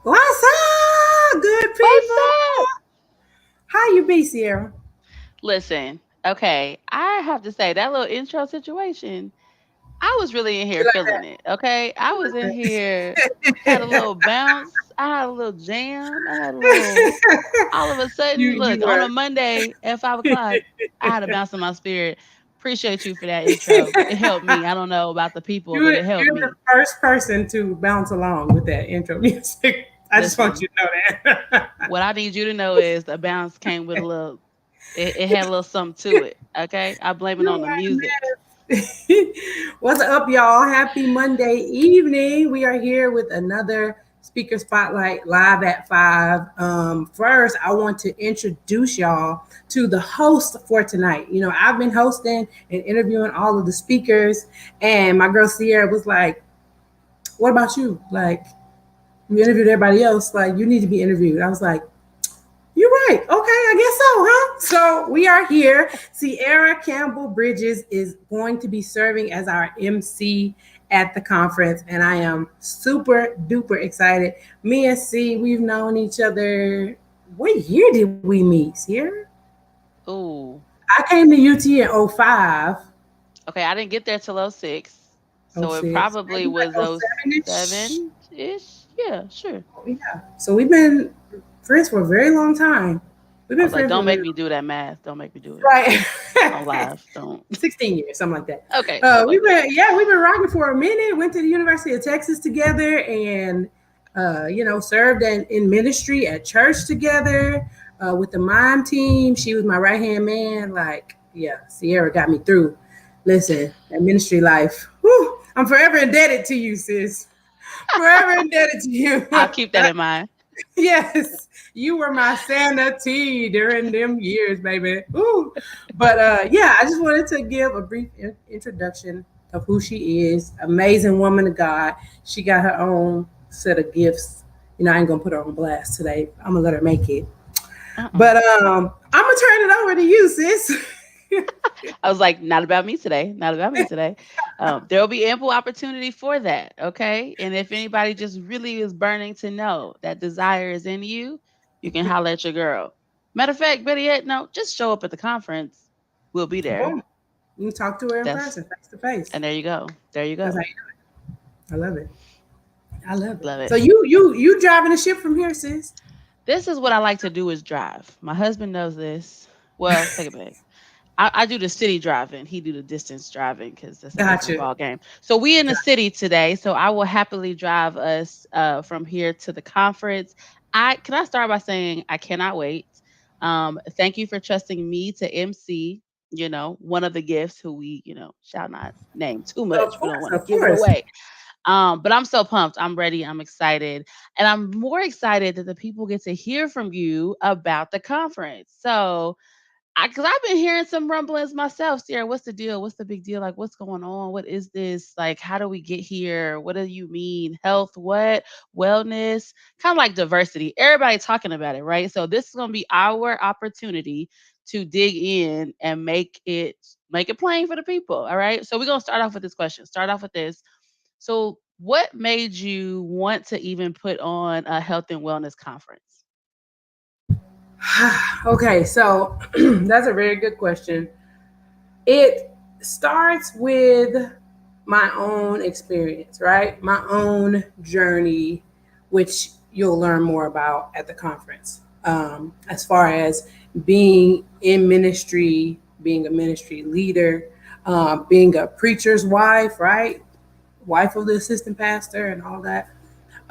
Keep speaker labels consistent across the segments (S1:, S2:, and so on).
S1: What's up, good
S2: What's
S1: people?
S2: up?
S1: How you be, Sierra?
S2: Listen, okay, I have to say that little intro situation, I was really in
S1: You
S2: here
S1: like
S2: feeling it. Okay, I was in here, had a
S1: that?
S2: little bounce, I had a little jam, I had a little. All of a
S1: you
S2: sudden,
S1: you
S2: look on a
S1: were.
S2: Monday at 5 o'clock, I had a bounce in my spirit. Appreciate you for that intro. It helped me. I don't know about the people, but it helped
S1: You're the
S2: me.
S1: first person to bounce along with that intro music. I just want
S2: Listen,
S1: you to know that.
S2: what I need you to know is the bounce came with a little. It had a little something to it. Okay, I blame it
S1: You
S2: on the music.
S1: are mad. What's up, y'all? Happy Monday evening. We are here with another Speaker Spotlight live at 5. First, I want to introduce y'all to the host for tonight. You know, I've been hosting and interviewing all of the speakers, and my girl Sierra was like, what about you? Like, you interviewed everybody else. Like, you need to be interviewed. I was like, you're right. Okay, I guess so, huh? So we are here. Sierra Campbell Bridges is going to be serving as our MC at the conference, and I am super duper excited. Me and C, we've known each other. What year did we meet, Sierra?
S2: Ooh.
S1: I came to UT in '05,
S2: Okay, I didn't get there till '06. So it
S1: '06,
S2: probably
S1: maybe like
S2: was
S1: '07 ish.
S2: '07-ish. Yeah, sure.
S1: Yeah. So we've been friends for a very long time. We've
S2: I
S1: been
S2: was like,
S1: friends for
S2: don't
S1: a very
S2: make
S1: long
S2: me do that math. Don't make me do it.
S1: Right.
S2: On live. Don't.
S1: 16 years, something like that.
S2: Okay, something like
S1: We've
S2: that.
S1: been, yeah, we've been rocking for a minute. Went to the University of Texas together, and served in ministry at church together with the mime team. She was my right hand man. Like, yeah, Sierra got me through. Listen, that ministry life. Whew, I'm forever indebted to you, sis. Forever indebted to you.
S2: I'll keep that in mind.
S1: Yes, you were my sanity during them years, baby. Ooh. But yeah, I just wanted to give a brief introduction of who she is. Amazing woman of God. She got her own set of gifts. You know, I ain't gonna put her on blast today. I'm gonna let her make it.
S2: Uh-uh.
S1: But I'm gonna turn it over to you, sis.
S2: I was like, not about me today. Not about me today. There will be ample opportunity for that. Okay. And if anybody just really is burning to know that desire is in you, you can holler at your girl. Matter of fact, better yet, no, just show up at the conference. We'll be there.
S1: Boom. You can talk to her in
S2: That's
S1: person, face to face.
S2: and there you go. There you
S1: That's how
S2: go.
S1: you do it. I love it. I love it.
S2: Love
S1: So
S2: it.
S1: you driving the ship from here, sis?
S2: This is what I like to do is drive. My husband knows this. Well, take it back. I do the city driving. He do the distance driving because that's a different
S1: Gotcha.
S2: ball game. So we in the
S1: Gotcha.
S2: city today. So I will happily drive us from here to the conference. I start by saying I cannot wait. Thank you for trusting me to MC. You know, one of the gifts who we shall not name too
S1: Of
S2: much. We don't
S1: course,
S2: want to
S1: of
S2: give it
S1: course.
S2: away. But I'm so pumped. I'm ready. I'm excited. And I'm more excited that the people get to hear from you about the conference. So because I've been hearing some rumblings myself. Sierra, what's the deal? What's the big deal? Like, what's going on? What is this? Like, how do we get here? What do you mean? Health, what? Wellness? Kind of like diversity. Everybody talking about it, right? So this is gonna be our opportunity to dig in and make it plain for the people. All right. So we're gonna start off with this question. Start off with this. So what made you want to even put on a health and wellness conference?
S1: Okay, so that's a very good question. It starts with my own experience, right? My own journey, which you'll learn more about at the conference. As far as being in ministry, being a ministry leader, being a preacher's wife, right? Wife of the assistant pastor, and all that.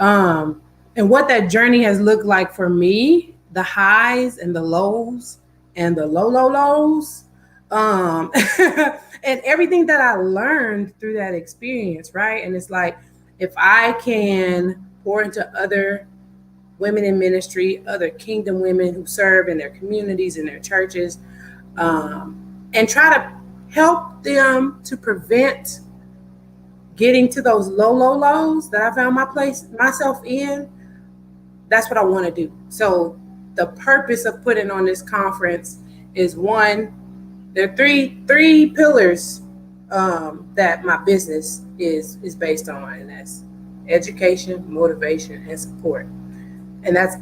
S1: um, and what that journey has looked like for me, the highs and the lows and the low lows, um, and everything that I learned through that experience, right? And it's like, if I can pour into other women in ministry, other kingdom women who serve in their communities, in their churches, and try to help them to prevent getting to those low lows that I found myself in, that's what I want to do. So the purpose of putting on this conference is one, there are three pillars that my business is based on, and that's education, motivation, and support. And that's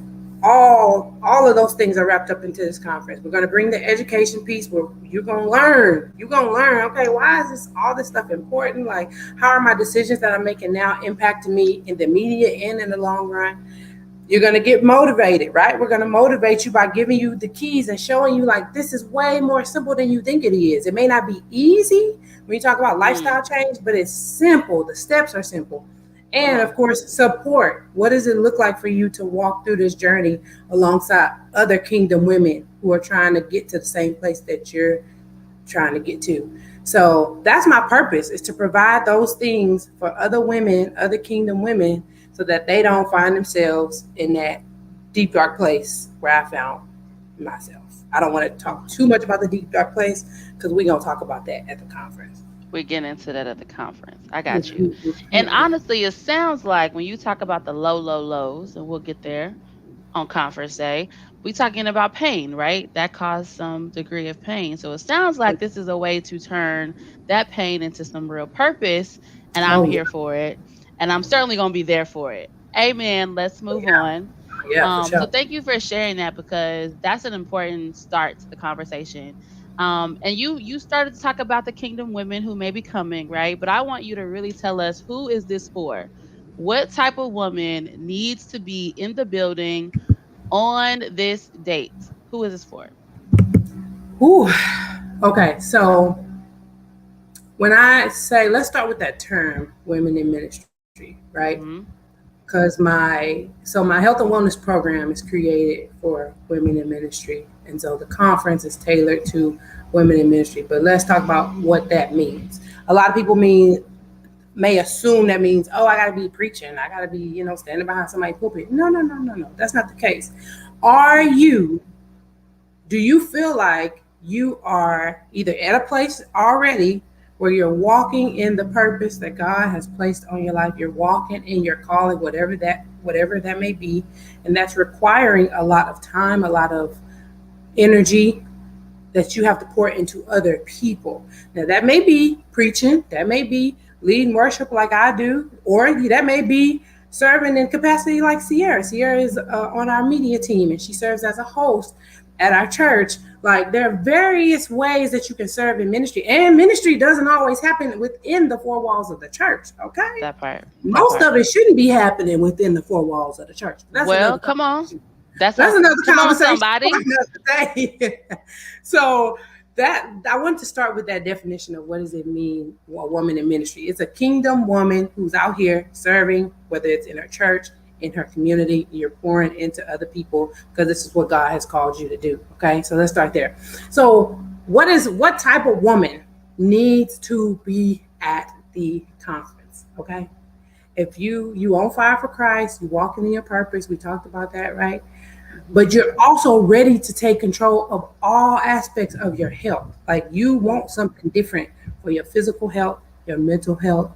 S1: all of those things are wrapped up into this conference. We're going to bring the education piece where you're going to learn, okay, why is all this stuff important? Like, how are my decisions that I'm making now impacting me in the immediate and in the long run? You're going to get motivated, right? We're going to motivate you by giving you the keys and showing you like this is way more simple than you think it is. It may not be easy when you talk about lifestyle change, but it's simple. The steps are simple. And of course, support. What does it look like for you to walk through this journey alongside other kingdom women who are trying to get to the same place that you're trying to get to? So that's my purpose, is to provide those things for other women, other kingdom women, so that they don't find themselves in that deep, dark place where I found myself. I don't want to talk too much about the deep, dark place because we're going to talk about that at the conference.
S2: We get into that at the conference. I got you. And honestly, it sounds like when you talk about the low lows, and we'll get there on conference day, we talking about pain, right? That caused some degree of pain. So it sounds like this is a way to turn that pain into some real purpose. And I'm here for it. And I'm certainly going to be there for it. Amen. Let's move on.
S1: Yeah, for sure.
S2: So thank you for sharing that, because that's an important start to the conversation. And you started to talk about the kingdom women who may be coming, right? But I want you to really tell us, who is this for? What type of woman needs to be in the building on this date? Who is this for?
S1: Ooh. Okay, so when I say, let's start with that term, women in ministry, right? Because my health and wellness program is created for women in ministry, and so the conference is tailored to women in ministry. But let's talk about what that means. A lot of people may assume that means, oh, I got to be preaching, I got to be, standing behind somebody's pulpit. No, that's not the case. Do you feel like you are either at a place already where you're walking in the purpose that God has placed on your life? You're walking in your calling, whatever that may be, and that's requiring a lot of time, a lot of energy that you have to pour into other people. Now, that may be preaching, that may be leading worship like I do, or that may be serving in capacity like Sierra. Sierra is on our media team, and she serves as a host at our church. Like, there are various ways that you can serve in ministry, and ministry doesn't always happen within the four walls of the church. Okay,
S2: that part.
S1: Most of it shouldn't be happening within the four walls of the church.
S2: Come on. That's
S1: another conversation.
S2: Somebody.
S1: So that I want to start with that definition of what does it mean, a woman in ministry. It's a kingdom woman who's out here serving, whether it's in her church, in her community. You're pouring into other people because this is what God has called you to do. Okay, so let's start there. So what type of woman needs to be at the conference? Okay, if you on fire for Christ, you walking in your purpose. We talked about that, right? But you're also ready to take control of all aspects of your health. Like, you want something different for your physical health, your mental health,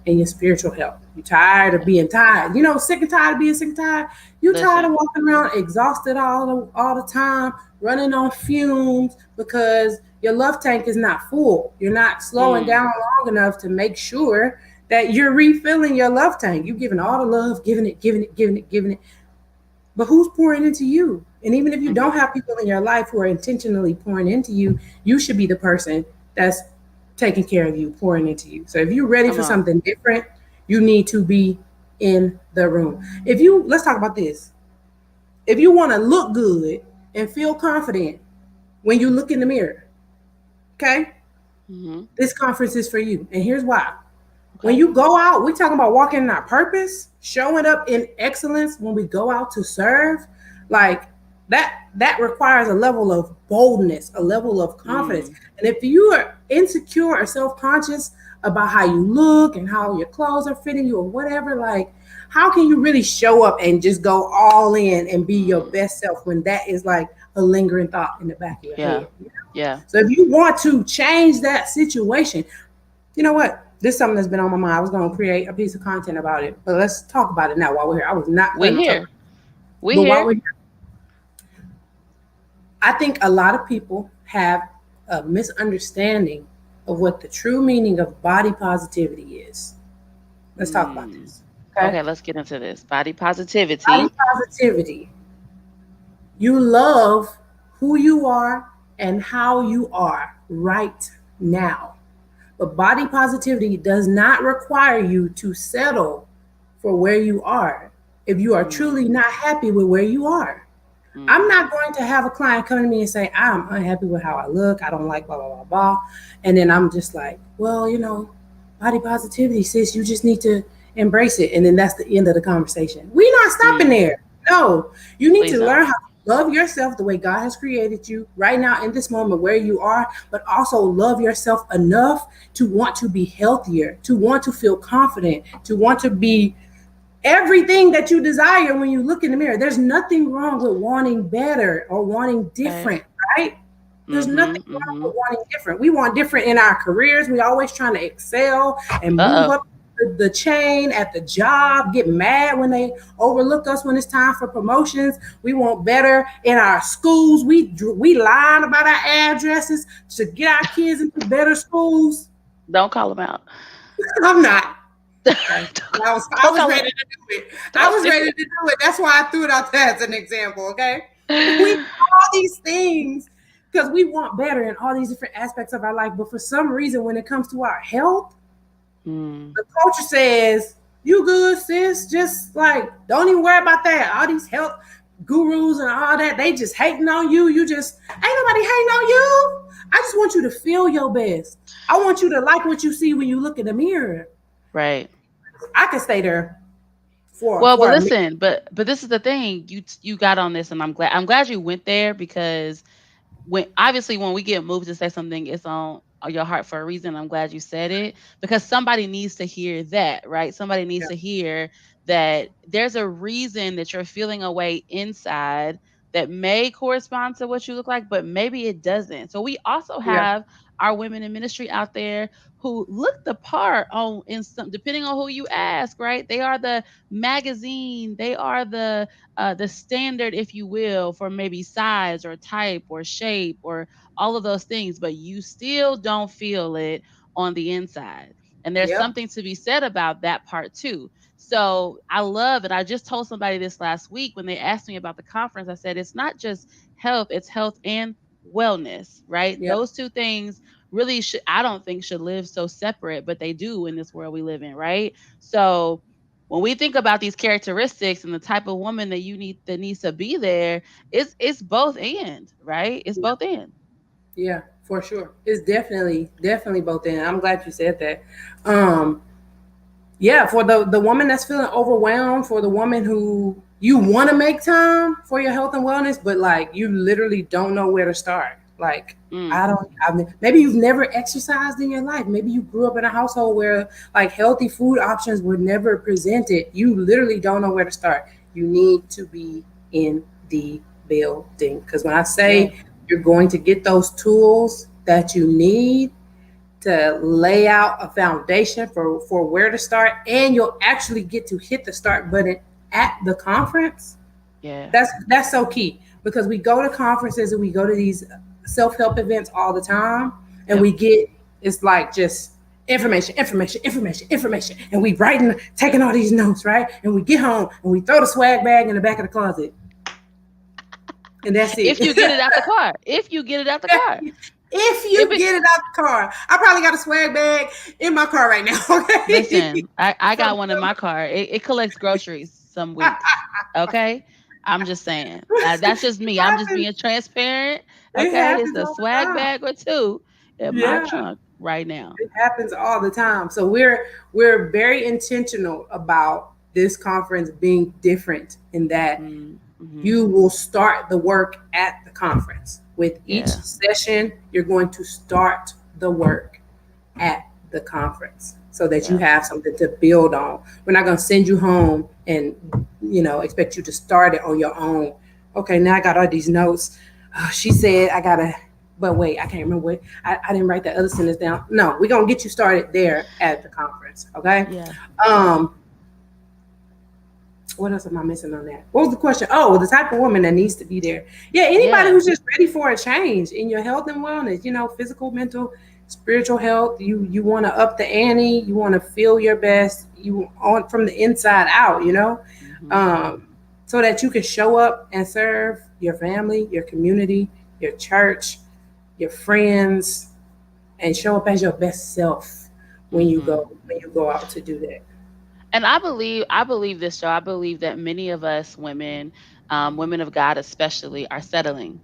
S1: and your spiritual health. You're tired of being tired. Sick and tired of being sick and tired. You're tired of walking around exhausted all the time, running on fumes because your love tank is not full. You're not slowing down long enough to make sure that you're refilling your love tank. You're giving all the love, giving it. But who's pouring into you? And even if you don't have people in your life who are intentionally pouring into you, you should be the person that's taking care of you, pouring into you. So if you're ready for something different, you need to be in the room. Let's talk about this. If you want to look good and feel confident when you look in the mirror, okay? This conference is for you. And here's why. When you go out, we're talking about walking in our purpose, showing up in excellence when we go out to serve. Like, that requires a level of boldness, a level of confidence. And if you are insecure or self-conscious about how you look and how your clothes are fitting you or whatever, like, how can you really show up and just go all in and be your best self when that is like a lingering thought in the back of your head?
S2: Yeah.
S1: So if you want to change that situation, you know what? This is something that's been on my mind. I was going to create a piece of content about it, but let's talk about it now while we're here. I was not.
S2: We're here.
S1: While we're here, I think a lot of people have a misunderstanding of what the true meaning of body positivity is. Let's talk about this.
S2: Okay, let's get into this. Body
S1: Body
S2: positivity.
S1: positivity. You love who you are and how you are right now. But body positivity does not require you to settle for where you are if you are
S2: Mm,
S1: truly not happy with where you are. I'm
S2: mm,
S1: not going to have a client come to me and say, I'm unhappy with how I look. I don't like blah, blah, blah, blah. And then I'm just like, well, body positivity, sis, you just need to embrace it. And then that's the end of the conversation. We're not stopping
S2: mm.
S1: there. No, you need
S2: Please
S1: to
S2: don't.
S1: learn how to love yourself the way God has created you right now in this moment where you are, but also love yourself enough to want to be healthier, to want to feel confident, to want to be everything that you desire when you look in the mirror. There's nothing wrong with wanting better or wanting
S2: Right.
S1: different, right? There's nothing
S2: Mm-hmm.
S1: wrong
S2: Mm-hmm.
S1: with wanting different. We want different in our careers. We always trying to excel and move
S2: Uh-oh.
S1: up the chain at the job, get mad when they overlook us when it's time for promotions. We want better in our schools. We lying about our addresses to get our kids into better schools.
S2: Don't call them out.
S1: I'm not. Okay.
S2: don't,
S1: I
S2: don't
S1: was
S2: call
S1: ready
S2: them.
S1: to do it. I
S2: Don't
S1: was
S2: do
S1: ready to do it. That's why I threw it out there as an example. Okay. We
S2: it.
S1: all these things because we want better in all these different aspects of our life. But for some reason, when it comes to our health,
S2: Mm,
S1: the culture says, you good, sis. Just like, don't even worry about that. All these health gurus and all that, they just hating on you. You just, ain't nobody hating on you. I just want you to feel your best. I want you to like what you see when you look in the mirror.
S2: right.
S1: I could stay there for
S2: Well, but
S1: for a minute.
S2: listen, but this is the thing. You got on this, and I'm glad you went there because when obviously when we get moved to say something, it's on your heart for a reason. I'm glad you said it because somebody needs to hear that, right? Somebody needs
S1: Yeah,
S2: to hear that there's a reason that you're feeling a way inside that may correspond to what you look like, but maybe it doesn't. So we also
S1: yeah,
S2: have our women in ministry out there who look the part on in some depending on who you ask, right? They are the magazine, they are the standard, if you will, for maybe size or type or shape or all of those things, but you still don't feel it on the inside. And there's
S1: yep,
S2: something to be said about that part too. So I love it. I just told somebody this last week when they asked me about the conference. I said, it's not just health, it's health and wellness, right?
S1: yep,
S2: Those two things really should, I don't think, should live so separate, but they do in this world we live in, right? So when we think about these characteristics and the type of woman that you need that needs to be there, it's both and, right? It's
S1: yeah,
S2: both and.
S1: yeah, for sure. It's definitely both in. I'm glad you said that. Um, yeah, for the woman that's feeling overwhelmed, for the woman who you want to make time for your health and wellness, but like you literally don't know where to start. Like
S2: Mm,
S1: maybe you've never exercised in your life. Maybe you grew up in a household where like healthy food options were never presented. You literally don't know where to start. You need to be in the building because when I
S2: yes.
S1: say you're going to get those tools that you need to lay out a foundation for where to start, and you'll actually get to hit the start button at the conference.
S2: Yeah.
S1: That's so key because we go to conferences and we go to these self-help events all the time, and
S2: Yep.
S1: we get, it's like just information, information, information, information, and we writing, taking all these notes, right? And we get home and we throw the swag bag in the back of the closet, and that's
S2: If
S1: it.
S2: you get it out the car. If you get it out the car.
S1: If
S2: If
S1: you
S2: it
S1: get it out the car, I probably got a swag bag in my car right now. Okay.
S2: listen, I
S1: So
S2: got one in my car. It collects groceries some weeks. Okay? I'm just saying. That's just
S1: it
S2: me. I'm just
S1: happens.
S2: being transparent.
S1: It
S2: Okay? It's
S1: happens
S2: a
S1: all the
S2: swag
S1: time.
S2: bag or two in my
S1: Yeah,
S2: trunk right now.
S1: it happens all the time. So we're very intentional about this conference being different in that
S2: Mm-hmm.
S1: you will start the work at the conference. With each
S2: Yeah.
S1: session, you're going to start the work at the conference so that you
S2: Yeah.
S1: have something to build on. We're not going to send you home and expect you to start it on your own. Okay, now I got all these notes. Oh, she said I gotta, but wait, I can't remember what I didn't write that other sentence down. No, we're gonna get you started there at the conference. Okay.
S2: Yeah.
S1: Um, what else am I missing on that? What was the question? Oh, the type of woman that needs to be there. Yeah, anybody
S2: Yeah.
S1: who's just ready for a change in your health and wellness, physical, mental, spiritual health. You want to up the ante, you want to feel your best, you on from the inside out,
S2: Mhm.
S1: um, so that you can show up and serve your family, your community, your church, your friends, and show up as your best self
S2: Mhm.
S1: when you go out to do that.
S2: And I believe this, Joe. I believe that many of us women, women of God especially, are settling.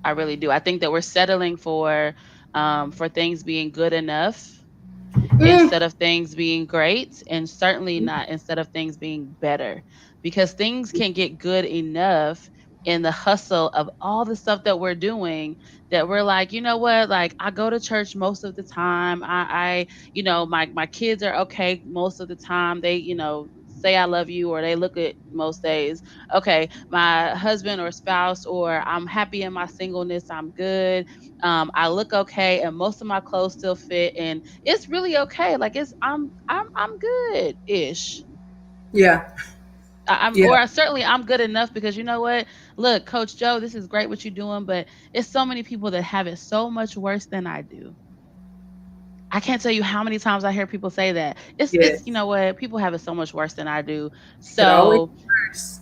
S2: I really do. I think that we're settling for things being good enough
S1: Mm.
S2: instead of things being great, and certainly not instead of things being better, because things can get good enough in the hustle of all the stuff that we're doing, that we're like, you know what, like I go to church most of the time. I my kids are okay most of the time. They, say I love you, or they look at most days. Okay, my husband or spouse, or I'm happy in my singleness, I'm good. I look okay, and most of my clothes still fit, and it's really okay. Like I'm good ish.
S1: Yeah, yeah.
S2: I'm good enough, because you know what? Look, Coach Joe, this is great what you're doing, but it's so many people that have it so much worse than I do. I can't tell you how many times I hear people say that. It's you
S1: Yes.
S2: know what? People have it so much worse than I do.
S1: Could always
S2: So,
S1: be worse.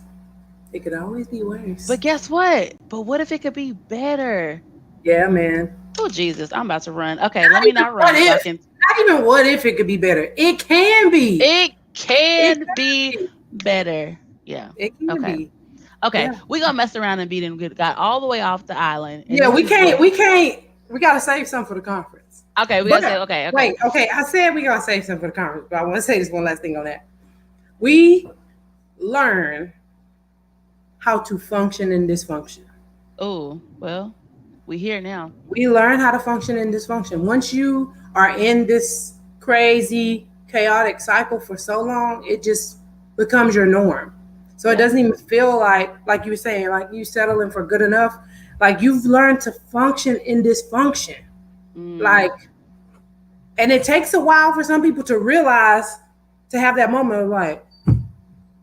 S1: It could always be
S2: but
S1: worse.
S2: guess what? But what if it could be better?
S1: Yeah, man.
S2: Oh Jesus, I'm about to run. Okay, let
S1: Not
S2: me
S1: even
S2: not
S1: what
S2: run so I
S1: if.
S2: can.
S1: Not even what if it could be better. It can be.
S2: It
S1: It
S2: can be
S1: can be.
S2: better. Yeah.
S1: It can
S2: Okay.
S1: be.
S2: Okay,
S1: Yeah.
S2: we gonna mess around and beat him. Got all the way off the island, and
S1: Yeah,
S2: this
S1: we
S2: is
S1: can't.
S2: the
S1: We can't. We gotta save some for the conference.
S2: okay. We
S1: But
S2: gotta say okay, okay.
S1: wait, okay. I said we gotta save some for the conference, but I want to say this one last thing on that. We learn how to function in dysfunction.
S2: Oh well, we here now.
S1: We learn how to function in dysfunction. Once you are in this crazy, chaotic cycle for so long, it just becomes your norm. So it
S2: Yeah.
S1: doesn't even feel like you were saying, like you settling for good enough. Like you've learned to function in dysfunction.
S2: Mm.
S1: Like, and it takes a while for some people to realize, to have that moment of like,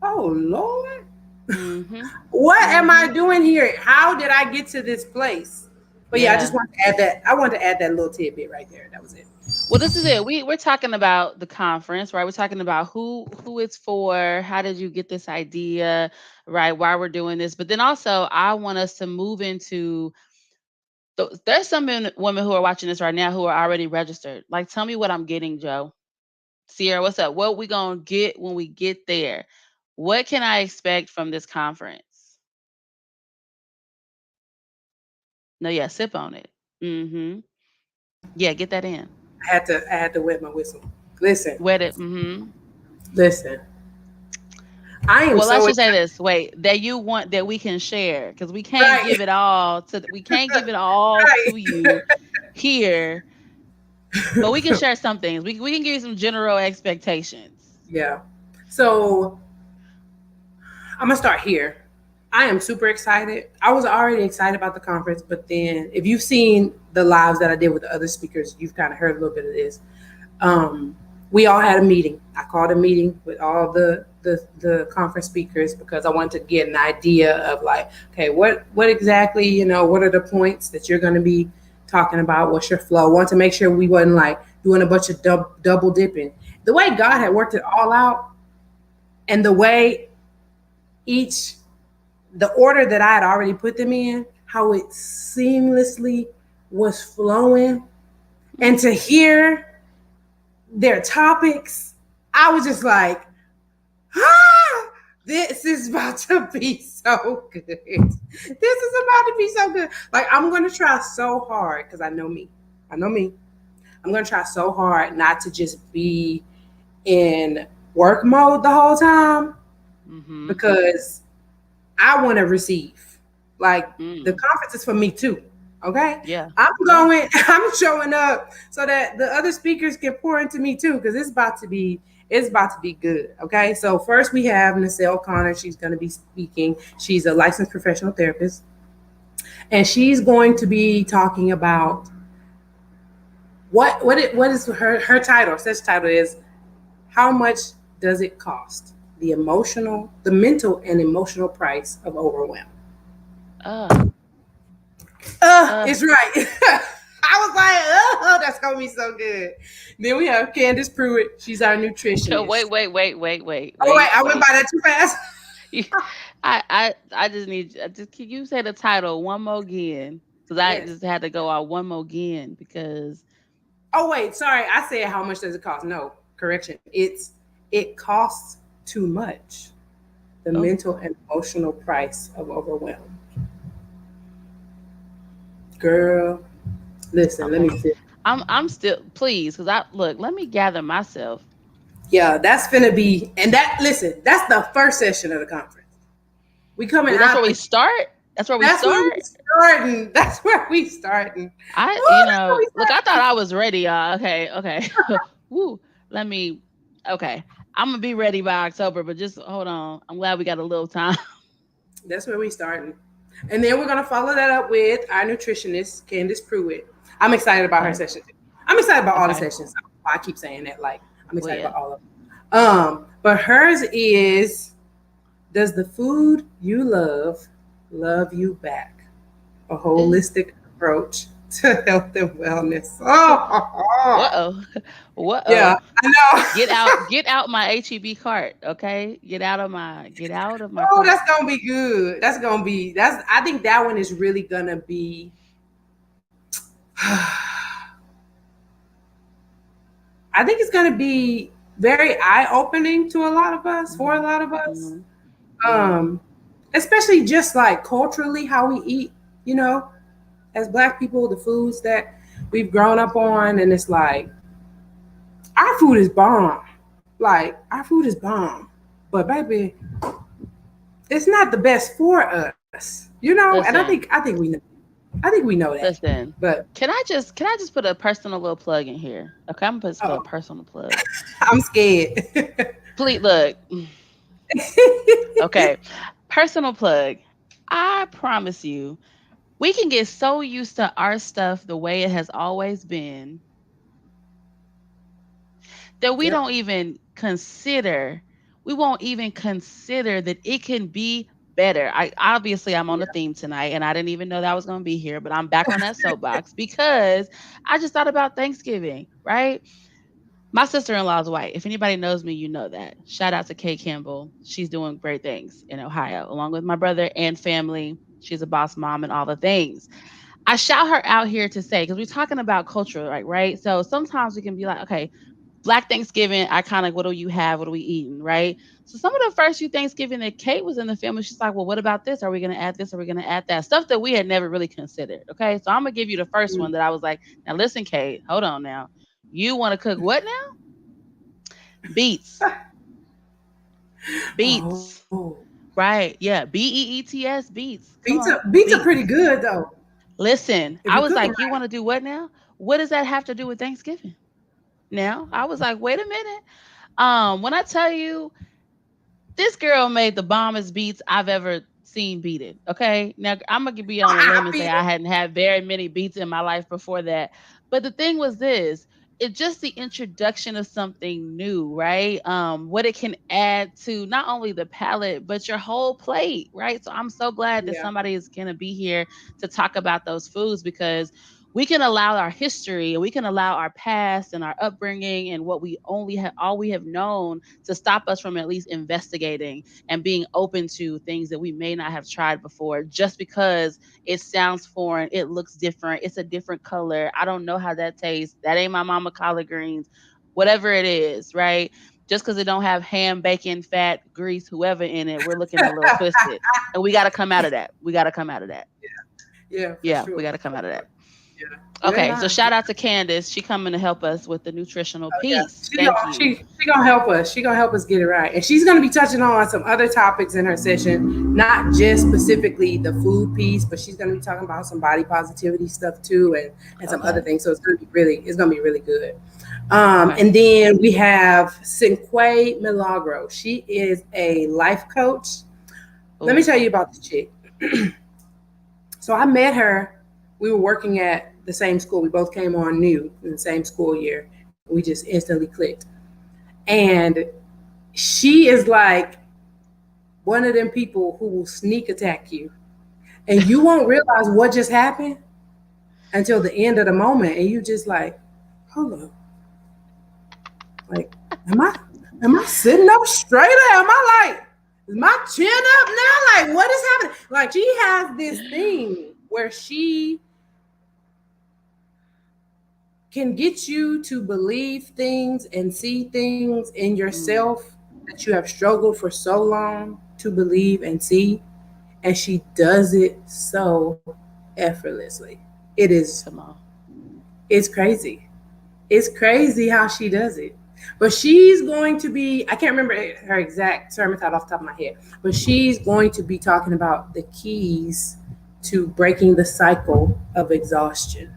S1: oh Lord,
S2: Mhm.
S1: what am I
S2: Mhm.
S1: doing here? How did I get to this place? But yeah, I just
S2: Yeah.
S1: want to add that. I wanted to add that little tidbit right there. That was it.
S2: Well, this is it. We're talking about the conference, right? We're talking about who it's for. How did you get this idea, right? Why we're doing this, but then also I want us to move into. There's some women who are watching this right now who are already registered. Like, tell me what I'm getting, Joe. Sierra, what's up? What we gonna get when we get there? What can I expect from this conference? No, yeah, sip on it. Mhm. Yeah, get that in.
S1: I had to wet my whistle. Listen,
S2: Wet it. Mhm.
S1: listen. I am
S2: Well, let's
S1: so
S2: just say
S1: excited.
S2: this. Wait, that you want that we can share, because we can't
S1: Right,
S2: give it all to we can't give it all to you here, but we can share some things. We can give you some general expectations.
S1: yeah. So I'm gonna start here. I am super excited. I was already excited about the conference, but then if you've seen the lives that I did with the other speakers, you've kind of heard a little bit of this. Um, we all had a meeting. I called a meeting with all the conference speakers because I wanted to get an idea of like, okay, what exactly, what are the points that you're going to be talking about? What's your flow? I want to make sure we wasn't like doing a bunch of double dipping. The way God had worked it all out, and the way each the order that I had already put them in, how it seamlessly was flowing, and to
S2: Mm.
S1: hear their topics, I was just like, ah, this is about to be so good. This is about to be so good. Like, I'm going to try so hard because I know me. I know me. I'm going to try so hard not to just be in work mode the whole time
S2: Mhm.
S1: because I want to receive. Like, the
S2: Mm.
S1: conference is for me too. Okay.
S2: Yeah.
S1: I'm
S2: Yeah.
S1: going, I'm showing up so that the other speakers can pour into me too, because it's about to be good. Okay. So first we have Nacelle Connor. She's going to be speaking. She's a licensed professional therapist. And she's going to be talking about what is her title. Such title is how much does it cost? The mental and emotional price of overwhelm.
S2: Uh.
S1: It's right. was like, oh, that's gonna be so good. Then we have Candace Pruitt. She's our nutritionist.
S2: Wait.
S1: Oh wait, I went by that too fast.
S2: I just need can you say the title one more again? Because I
S1: Yes.
S2: just had to go out one more again because
S1: Oh wait, sorry. I said how much does it cost? No, correction. It costs too much. The mental and emotional price of overwhelm. Girl, listen, let me see.
S2: I'm still please because let me gather myself.
S1: Yeah, that's gonna be listen, that's the first session of the conference. We coming
S2: That's
S1: out.
S2: where we start. That's where we start.
S1: That's where we starting.
S2: Look, I thought I was ready, y'all. Okay. Woo. Okay. I'm gonna be ready by October, but just hold on. I'm glad we got a little time.
S1: That's where we starting. And then we're gonna follow that up with our nutritionist, Candace Pruitt. I'm excited about her session. I'm excited about all the sessions. I keep saying that, like I'm excited about all of them. But hers is, does the food you love you back? A holistic approach to health and wellness.
S2: Whoa.
S1: Yeah, I
S2: know. Get out my HEB cart, okay? Get out of my
S1: Oh, cart. That's gonna be good. I think that one is really gonna be I think it's gonna be very eye-opening to a lot of us, for a lot of us. Especially just like culturally how we eat, as Black people, the foods that we've grown up on, and it's like our food is bomb. Like our food is bomb. But baby, it's not the best for us.
S2: Listen,
S1: and I think we know. I think we know that.
S2: Listen, but can I just put a personal little plug in here? Okay, I'm gonna put a personal plug.
S1: I'm scared.
S2: Please look. Okay, personal plug. I promise you, we can get so used to our stuff the way it has always been that we don't even consider. We won't even consider that it can be better. I'm on the theme tonight, and I didn't even know that I was going to be here, but I'm back on that soapbox because I just thought about Thanksgiving, right? My sister-in-law is white. If anybody knows me, you know that. Shout out to Kay Campbell. She's doing great things in Ohio, along with my brother and family. She's a boss mom and all the things. I shout her out here to say, because we're talking about culture, right? So sometimes we can be like, okay, Black Thanksgiving, what do you have? What are we eating, right? So some of the first few Thanksgiving that Kate was in the family, she's like, well, what about this? Are we going to add this? Are we going to add that? Stuff that we had never really considered, okay? So I'm going to give you the first one that I was like, now listen, Kate, hold on now. You want to cook what now? Beets. Beets. Oh. Right, yeah, BEETS, beets.
S1: Beets are pretty good, though.
S2: Listen, I was like, you want to do what now? What does that have to do with Thanksgiving? Now, I was like, wait a minute. When I tell you, this girl made the bombest beats I've ever seen beaten. Okay. Now I'm gonna be on a limb and say I hadn't had very many beats in my life before that. But the thing was this. It's just the introduction of something new, right? What it can add to not only the palate, but your whole plate, right? So I'm so glad that somebody is going to be here to talk about those foods because we can allow our history and we can allow our past and our upbringing and what we all we have known to stop us from at least investigating and being open to things that we may not have tried before just because it sounds foreign, it looks different, it's a different color, I don't know how that tastes, that ain't my mama collard greens, whatever it is, right? Just because it don't have ham, bacon, fat, grease, whoever in it, we're looking a little twisted. And we got to come out of that.
S1: Yeah,
S2: sure. We got to come out of that. Yeah. Okay, so shout out to Candace. She coming to help us with the nutritional piece.
S1: She gonna help us. She gonna help us get it right, and she's gonna be touching on some other topics in her session, not just specifically the food piece, but she's gonna be talking about some body positivity stuff too, and some other things. So it's gonna be really good. And then we have Cinque Milagro. She is a life coach. Let me tell you about this chick. So I met her. We were working at the same school. We both came on new in the same school year. We just instantly clicked. And she is like one of them people who will sneak attack you. And you won't realize what just happened until the end of the moment, and you just like, hold up, like, am I sitting up straight, or am I like, is my chin up now? Like, what is happening? Like, she has this thing where she can get you to believe things and see things in yourself that you have struggled for so long to believe and see. And she does it so effortlessly. It is,
S2: Come on.
S1: it's crazy. It's crazy how she does it. But she's going to be, I can't remember her exact sermon title off the top of my head, but she's going to be talking about the keys to breaking the cycle of exhaustion.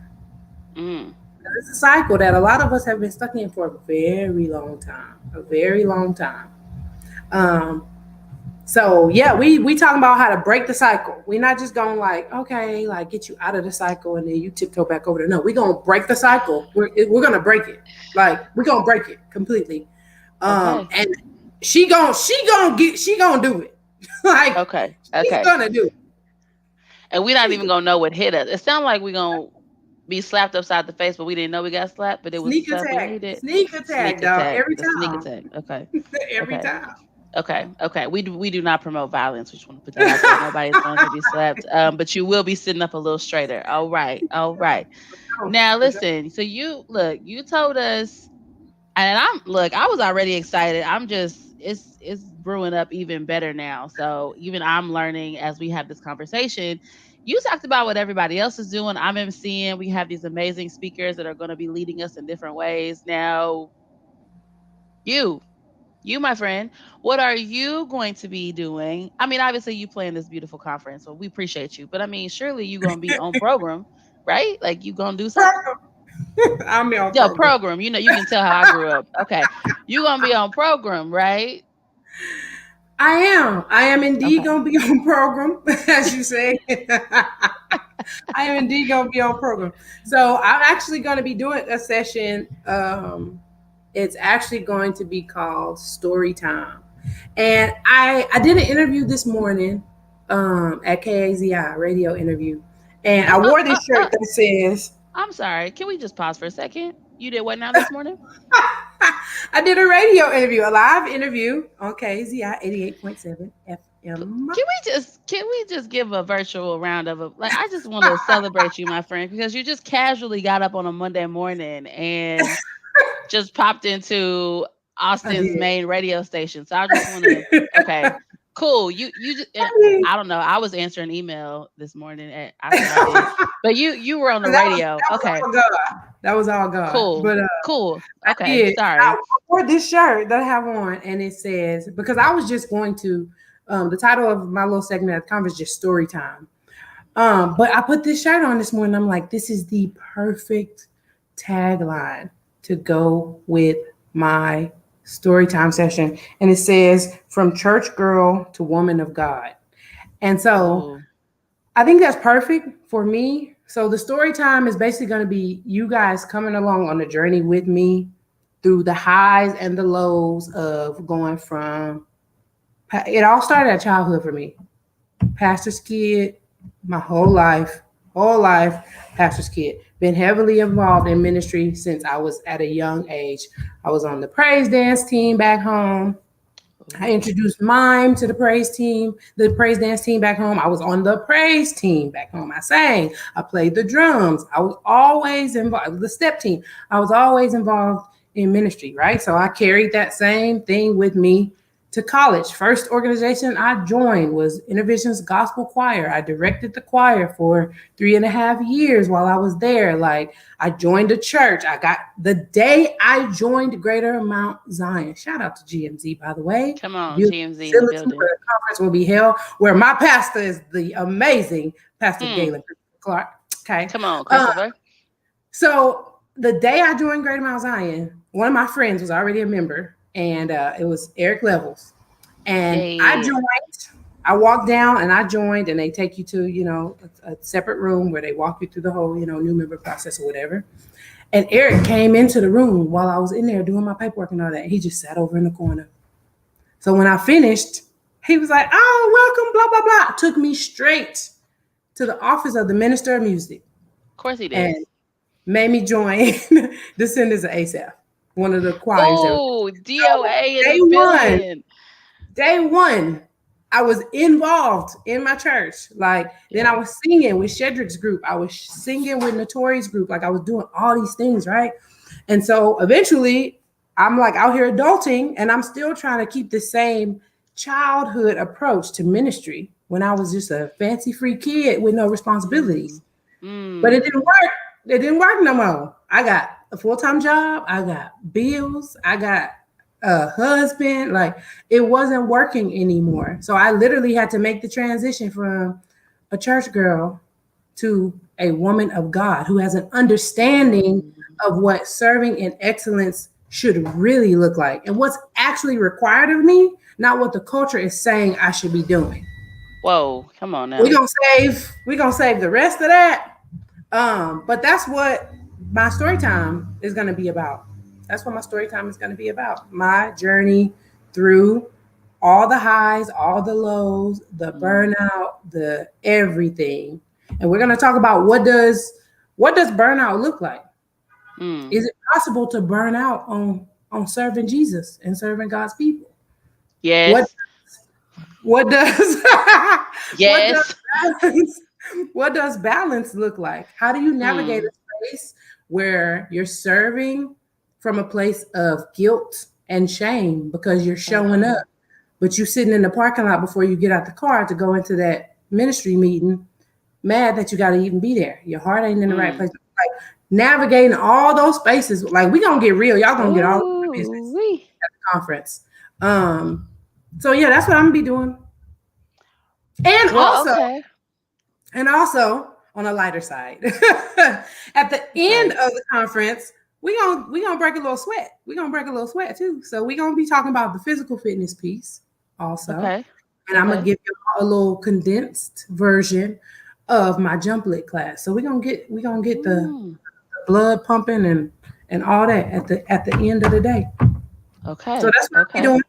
S2: Mm.
S1: It's a cycle that a lot of us have been stuck in for a very long time, a very long time. Um, so yeah, we talking about how to break the cycle. We're not just going like, okay, like get you out of the cycle and then you tiptoe back over there. No, we're gonna break the cycle. We're gonna break it. Like we're gonna break it completely.
S2: Okay.
S1: And she gonna do it. Like
S2: Okay.
S1: she's
S2: Okay.
S1: gonna do it.
S2: And we're not
S1: She's
S2: even gonna know what hit us. It sounds like we're gonna be slapped upside the face, but we didn't know we got slapped, but it was the slap we needed.
S1: sneak attack,
S2: Sneak
S1: dog.
S2: attack.
S1: Every
S2: The sneak
S1: time,
S2: attack. Okay.
S1: every
S2: Okay.
S1: time.
S2: Okay. Okay. We do not promote violence. We just want to put that out there. Nobody's going to be slapped. But you will be sitting up a little straighter. All right. All right.
S1: Oh,
S2: Now
S1: for sure.
S2: listen, so you told us, and I was already excited. I'm just it's brewing up even better now. So even I'm learning as we have this conversation. You talked about what everybody else is doing. I'm emceeing. We have these amazing speakers that are going to be leading us in different ways. Now, you, my friend, what are you going to be doing? I mean, obviously you plan this beautiful conference, so we appreciate you. But I mean, surely you gonna be on program, right? Like you gonna do something?
S1: Program. I'm on
S2: Yeah,
S1: program.
S2: program. You can tell how I grew up. Okay. You gonna be on program, right?
S1: I am. I am indeed
S2: Okay.
S1: going to be on program, as you say. I am indeed going to be on program. So I'm actually going to be doing a session. It's actually going to be called Story Time. And I did an interview this morning at KAZI radio interview. And I wore this shirt that says,
S2: I'm sorry. Can we just pause for a second? You did what now this morning?
S1: I did a radio interview, a live interview on KZI 88.7 FM.
S2: Can we just give a virtual round of like I just want to celebrate you, my friend, because you just casually got up on a Monday morning and just popped into
S1: I
S2: Austin's
S1: did.
S2: main radio station. So I just want to okay. Cool. You just I don't know. I was answering email this morning at I said I did. But you were on the radio.
S1: That was
S2: Okay.
S1: all God. That was all God.
S2: Cool.
S1: But
S2: Cool.
S1: I
S2: Okay.
S1: did.
S2: Sorry.
S1: I wore this shirt that I have on, and it says, because I was just going to, the title of my little segment at the conference is just Story Time. But I put this shirt on this morning. I'm like, this is the perfect tagline to go with my story time session. And it says, from church girl to woman of God. And so
S2: Ooh.
S1: I think that's perfect for me. So the story time is basically going to be you guys coming along on the journey with me through the highs and the lows of going from, it all started at childhood for me. Pastor's kid, my whole life, pastor's kid. Been heavily involved in ministry since I was at a young age. I was on the praise dance team back home. I introduced mime to the praise dance team back home. I was on the praise team back home. I sang, I played the drums. I was always involved, the step team. I was always involved in ministry, right? So I carried that same thing with me to college. First organization I joined was Intervision's Gospel Choir. I directed the choir for 3.5 years while I was there. Like I joined a church. I got the day I joined Greater Mount Zion. Shout out to GMZ, by the way.
S2: Come on,
S1: Beautiful
S2: GMZ in the
S1: facility
S2: building.
S1: where the conference will be held, where my pastor is the amazing Pastor Galen Clark. Okay.
S2: Come on, Christopher.
S1: So the day I joined Greater Mount Zion, one of my friends was already a member, and it was Eric Levels. And I joined. I walked down and I joined, and they take you to, a separate room where they walk you through the whole, new member process or whatever. And Eric came into the room while I was in there doing my paperwork and all that. He just sat over in the corner. So when I finished, he was like, "Oh, welcome, blah, blah, blah." Took me straight to the office of the minister of music.
S2: Of course he did.
S1: and made me join Descendants of Asaph, one of the choirs.
S2: Oh,
S1: So
S2: DOA in
S1: day
S2: the
S1: one,
S2: building.
S1: I was involved in my church. Like then I was singing with Shedrick's group. I was singing with Notorious group. Like I was doing all these things, right? And so eventually I'm like out here adulting and I'm still trying to keep the same childhood approach to ministry when I was just a fancy free kid with no responsibilities. But it didn't work. It didn't work no more. I got a full-time job. I got bills. I got a husband. Like it wasn't working anymore. So I literally had to make the transition from a church girl to a woman of God who has an understanding of what serving in excellence should really look like and what's actually required of me, not what the culture is saying I should be doing.
S2: Whoa, come on now.
S1: We're gonna save the rest of that. But that's what my story time is gonna be about. That's what my story time is gonna be about. My journey through all the highs, all the lows, the burnout, the everything. And we're gonna talk about what does burnout look like? Is it possible to burn out on serving Jesus and serving God's people?
S2: Yes.
S1: What does
S2: Yes.
S1: what does balance look like? How do you navigate a space where you're serving from a place of guilt and shame because you're showing up, but you're sitting in the parking lot before you get out the car to go into that ministry meeting, mad that you got to even be there. Your heart ain't in the right place. Like navigating all those spaces. Like we gonna get real. Y'all gonna get all the business at the conference. So yeah, that's what I'm gonna be doing. And also on a lighter side, at the end of the conference, we gonna break a little sweat. We're gonna break a little sweat too. So we're gonna be talking about the physical fitness piece also. And I'm gonna give you a little condensed version of my jump lit class. So we're gonna get the blood pumping and all that at the end of the day.
S2: Okay.
S1: So that's what I'm doing.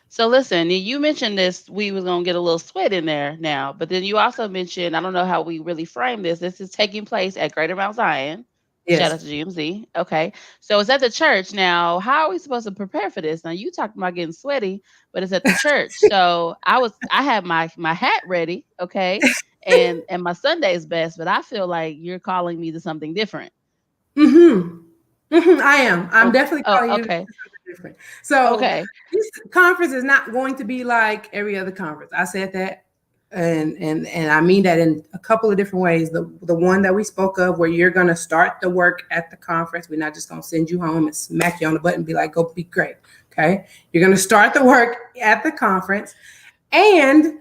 S2: So listen, you mentioned this, we was going to get a little sweat in there now, but then you also mentioned, I don't know how we really frame this. This is taking place at Greater Mount Zion.
S1: Yes.
S2: Shout out to GMZ. Okay. So it's at the church. Now, how are we supposed to prepare for this? Now you talked about getting sweaty, but it's at the church. So I had my hat ready. Okay. And my Sunday's best, but I feel like you're calling me to something different.
S1: I am. I'm definitely calling you
S2: okay.
S1: different. So this conference is not going to be like every other conference. I said that, and I mean that in a couple of different ways. The one that we spoke of, where you're going to start the work at the conference. We're not just going to send you home and smack you on the butt and be like, "Go be great." Okay, you're going to start the work at the conference, and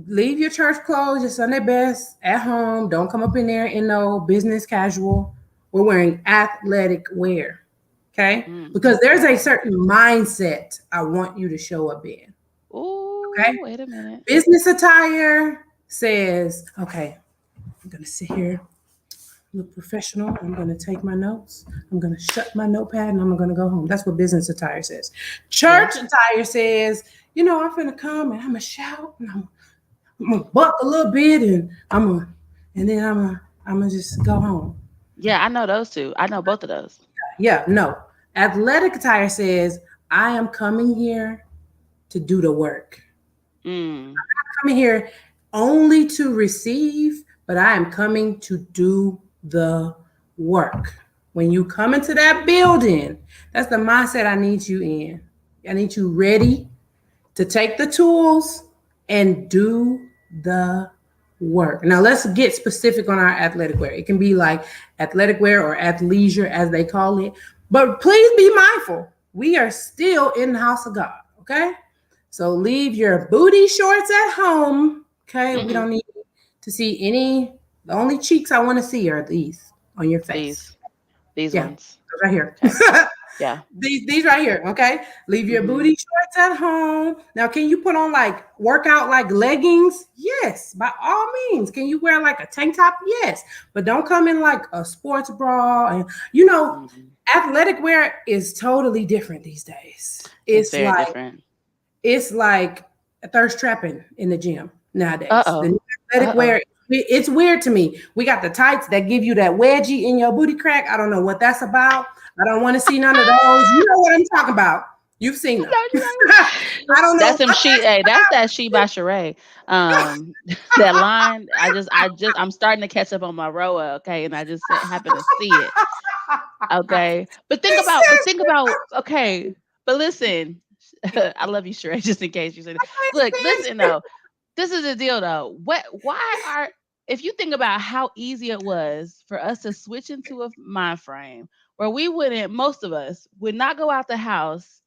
S1: leave your church clothes, your Sunday best at home. Don't come up in there in no business casual. We're wearing athletic wear. Okay. Because there's a certain mindset I want you to show up in.
S2: Ooh, okay. Wait a minute.
S1: Business attire says, okay, I'm going to sit here, look professional. I'm going to take my notes. I'm going to shut my notepad and I'm going to go home. That's what business attire says. Church attire says, I'm going to come and I'm going to shout and I'm going to buck a little bit and I'm going to just go home.
S2: Yeah, I know those two. I know both of those.
S1: Yeah, no. Athletic attire says, I am coming here to do the work. I'm not coming here only to receive, but I am coming to do the work. When you come into that building, that's the mindset I need you in. I need you ready to take the tools and do the work. Now let's get specific on our athletic wear. It can be like athletic wear or athleisure as they call it. But please be mindful. We are still in the house of God. Okay. So leave your booty shorts at home. Okay. We don't need to see the only cheeks I want to see are these on your face.
S2: These ones.
S1: Right here.
S2: Okay. Yeah.
S1: These right here. Okay. Leave your booty shorts at home. Now, can you put on workout leggings? Yes, by all means. Can you wear a tank top? Yes. But don't come in like a sports bra. And athletic wear is totally different these days. It's very different. It's like a thirst trapping in the gym nowadays. The athletic wear is It's weird to me. We got the tights that give you that wedgie in your booty crack. I don't know what that's about. I don't want to see none of those. You know what I'm talking about. You've seen them. I don't know.
S2: That's them she. Hey, that's that She by Sheree. That line. I'm starting to catch up on my Roa. Okay, and I just happen to see it. Okay, but think about. Okay, but listen. I love you, Sheree. Just in case you said, look, listen though. This is the deal though. If you think about how easy it was for us to switch into a mind frame where most of us would not go out the house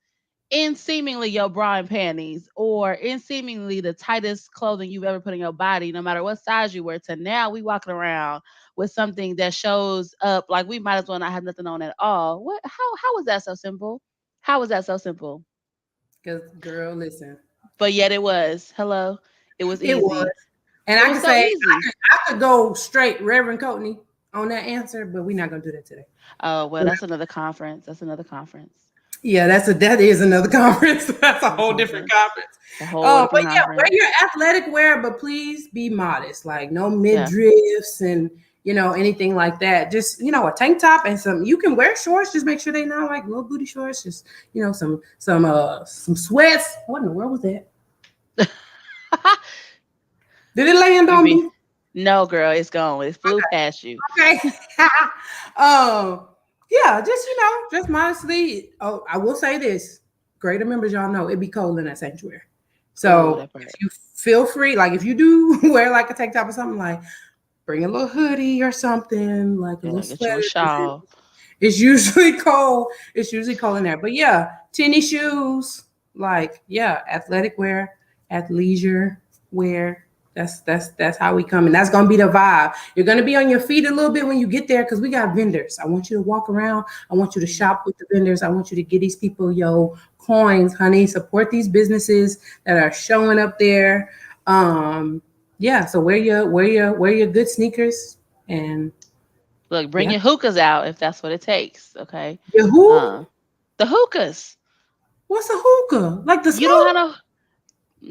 S2: in seemingly your bra and panties or in seemingly the tightest clothing you've ever put in your body, no matter what size you were, to now we walking around with something that shows up like we might as well not have nothing on at all. How was that so simple? How was that so simple?
S1: Because, girl, listen.
S2: But yet it was. Hello. It was easy.
S1: It was. And I can say I could go straight Reverend Courtney on that answer, but we're not gonna do that today.
S2: Oh, well, that's another conference.
S1: Yeah, that is another conference. That's a whole different conference. But yeah, wear your athletic wear, but please be modest. Like no midriffs and anything like that. Just a tank top and you can wear shorts. Just make sure they're not like little booty shorts. Just some sweats. What in the world was that? Did it land on me?
S2: No, girl, it's gone. It flew past you.
S1: Okay. Yeah, just modestly. Oh, I will say this. Greater members, y'all know it be cold in that sanctuary. So if you feel free, like if you do wear like a tank top or something, like bring a little hoodie or something, like a little sweater.
S2: Shawl.
S1: It's usually cold. It's usually cold in there. But yeah, tennis shoes, athletic wear, athleisure wear. That's how we come, and that's gonna be the vibe. You're gonna be on your feet a little bit when you get there because we got vendors. I want you to walk around. I want you to shop with the vendors. I want you to get these people your coins, honey. Support these businesses that are showing up there. So wear your good sneakers and
S2: look. Bring your hookahs out if that's what it takes. Okay.
S1: Your who?
S2: The hookahs.
S1: What's a hookah? Like the smoke?
S2: You don't have no.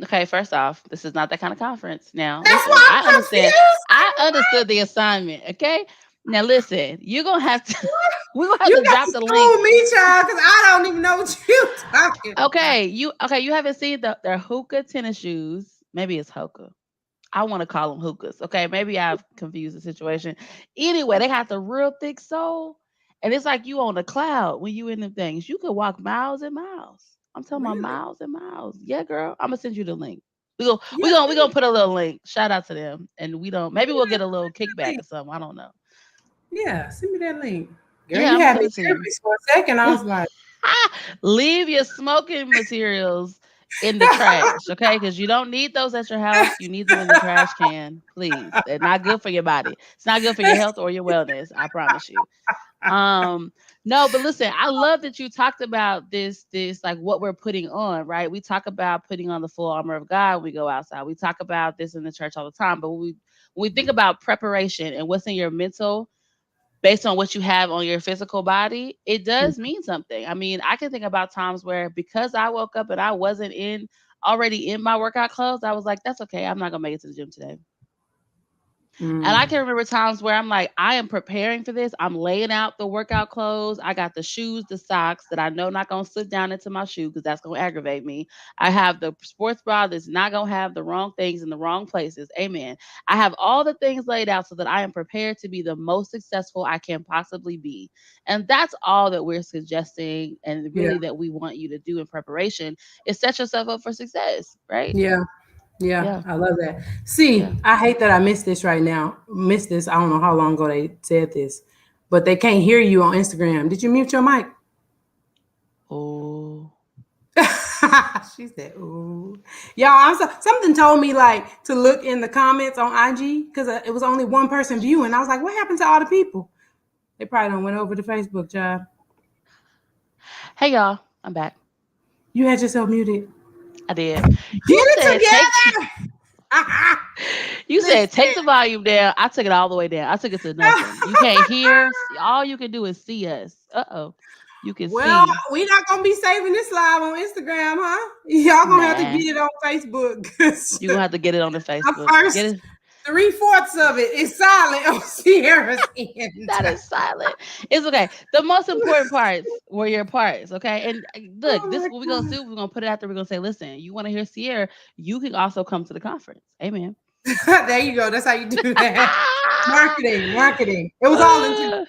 S2: Okay, first off, this is not that kind of conference. Now,
S1: that's listen,
S2: I understand. I understood the assignment. Okay, now listen, you're gonna have to. We're gonna have to drop the link.
S1: Me, child, because I don't even know what you're talking.
S2: Okay, you haven't seen their hookah tennis shoes. Maybe it's hookah. I want to call them hookahs. Okay, maybe I've confused the situation. Anyway, they got the real thick sole, and it's like you on a cloud when you in them things. You could walk miles and miles. I'm talking about miles and miles. Yeah, girl. I'm gonna send you the link. We gonna put a little link. Shout out to them. And maybe we'll get a little kickback or something. I don't know.
S1: Yeah, send me that link. Girl, you had me nervous for a second. I was like,
S2: leave your smoking materials in the trash, okay? Because you don't need those at your house. You need them in the trash can, please. They're not good for your body. It's not good for your health or your wellness. I promise you. No, but listen, I love that you talked about this like what we're putting on, right? We talk about putting on the full armor of God when we go outside. We talk about this in the church all the time, but when we think about preparation and what's in your mental based on what you have on your physical body, it does mean something. I mean, I can think about times where because I woke up and I wasn't already in my workout clothes, I was like, that's okay. I'm not gonna make it to the gym today. And I can remember times where I'm like, I am preparing for this. I'm laying out the workout clothes. I got the shoes, the socks that I know not going to slip down into my shoe because that's going to aggravate me. I have the sports bra that's not going to have the wrong things in the wrong places. Amen. I have all the things laid out so that I am prepared to be the most successful I can possibly be. And that's all that we're suggesting and really that we want you to do in preparation is set yourself up for success, right?
S1: Yeah, I love that. See, I hate that I missed this right now. I don't know how long ago they said this, but they can't hear you on Instagram. Did you mute your mic?
S2: Oh.
S1: She said, "Ooh." Y'all, something told me like to look in the comments on IG because it was only one person viewing. I was like, what happened to all the people? They probably done went over to Facebook, job.
S2: Hey, y'all. I'm back.
S1: You had yourself muted.
S2: I did.
S1: You
S2: said take the volume down. I took it all the way down. I took it to nothing. You can't hear. All you can do is see us. You can see.
S1: Well, we're not gonna be saving this live on Instagram, huh? Y'all gonna have to get it on Facebook.
S2: You're gonna have to get it on the Facebook.
S1: The 3/4 of it is silent on Sierra's end.
S2: That is silent. It's okay. The most important parts were your parts, okay? And look,
S1: Oh
S2: this
S1: my
S2: is what we're gonna
S1: God.
S2: do. We're gonna put it out there. We're gonna say, listen, you want to hear Sierra, you can also come to the conference. Amen.
S1: There you go. That's how you do that. Marketing. It was all intentional.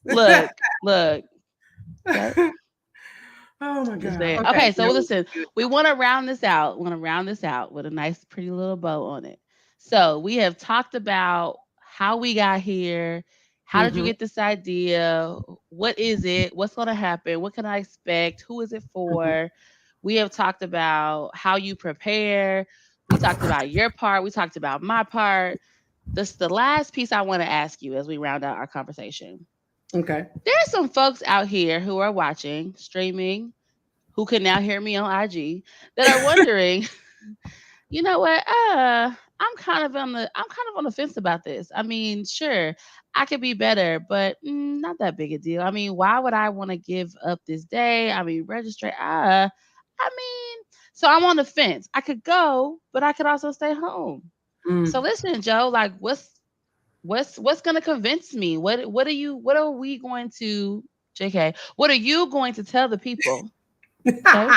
S2: Look, look. Okay.
S1: Oh my
S2: Just
S1: God.
S2: saying.
S1: Okay.
S2: Okay, so
S1: That was
S2: listen,
S1: good.
S2: we want to round this out. We want to round this out with a nice, pretty little bow on it. So we have talked about how we got here. How did you
S1: Mhm,
S2: get this idea? What is it? What's going to happen? What can I expect? Who is it
S1: mhm.
S2: for? We have talked about how you prepare. We talked about your part. We talked about my part. This the last piece I want to ask you as we round out our conversation.
S1: Okay.
S2: There are some folks out here who are watching, streaming, who can now hear me on IG that are wondering, you know what? I'm kind of on the fence about this. I mean, sure, I could be better, but not that big a deal. I mean, why would I want to give up this day? I mean, register. I mean, so I'm on the fence. I could go, but I could also stay home. So
S1: Mm.
S2: listen, Joe, like what's gonna convince me? What are we going to JK? What are you going to tell the people? Okay.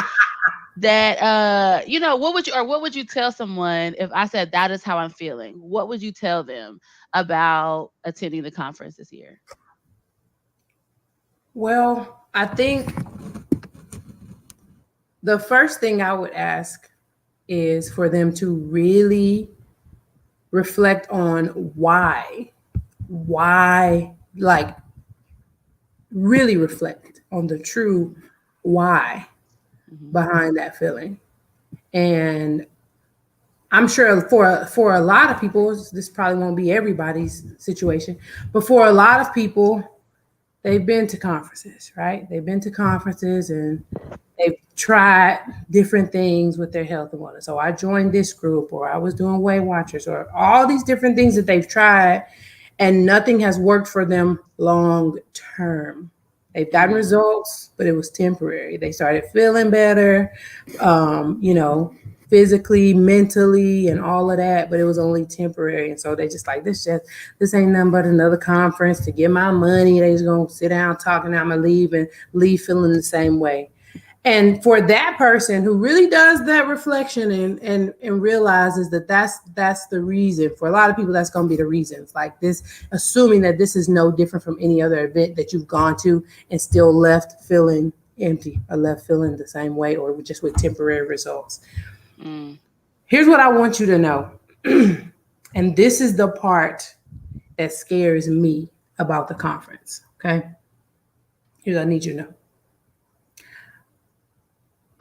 S2: That what would you tell someone if I said that is how I'm feeling? What would you tell them about attending the conference this year?
S1: Well, I think the first thing I would ask is for them to really reflect on why, like really reflect on the true why
S2: Hmm.
S1: behind that feeling. And I'm sure for a lot of people, this probably won't be everybody's situation, but for a lot of people, they've been to conferences, right? They've been to conferences and they've tried different things with their health and wellness. So I joined this group, or I was doing Weight Watchers, or all these different things that they've tried, and nothing has worked for them long term. They've gotten
S2: Mm,
S1: results, but it was temporary. They started feeling better, you know, physically, mentally, and all of that, but it was only temporary. And so they just like this ain't nothing but another conference to get my money. They just gonna sit down talking. I'm gonna leave and leave feeling the same way. And for that person who really does that reflection and realizes that that's the reason, for a lot of people that's going to be the reason, like this, assuming that this is no different from any other event that you've gone to and still left feeling empty or left feeling the same way or just with temporary results.
S2: mm,
S1: Here's what I want you to know. And this is the part that scares me about the conference. Okay, here's what I need you to know.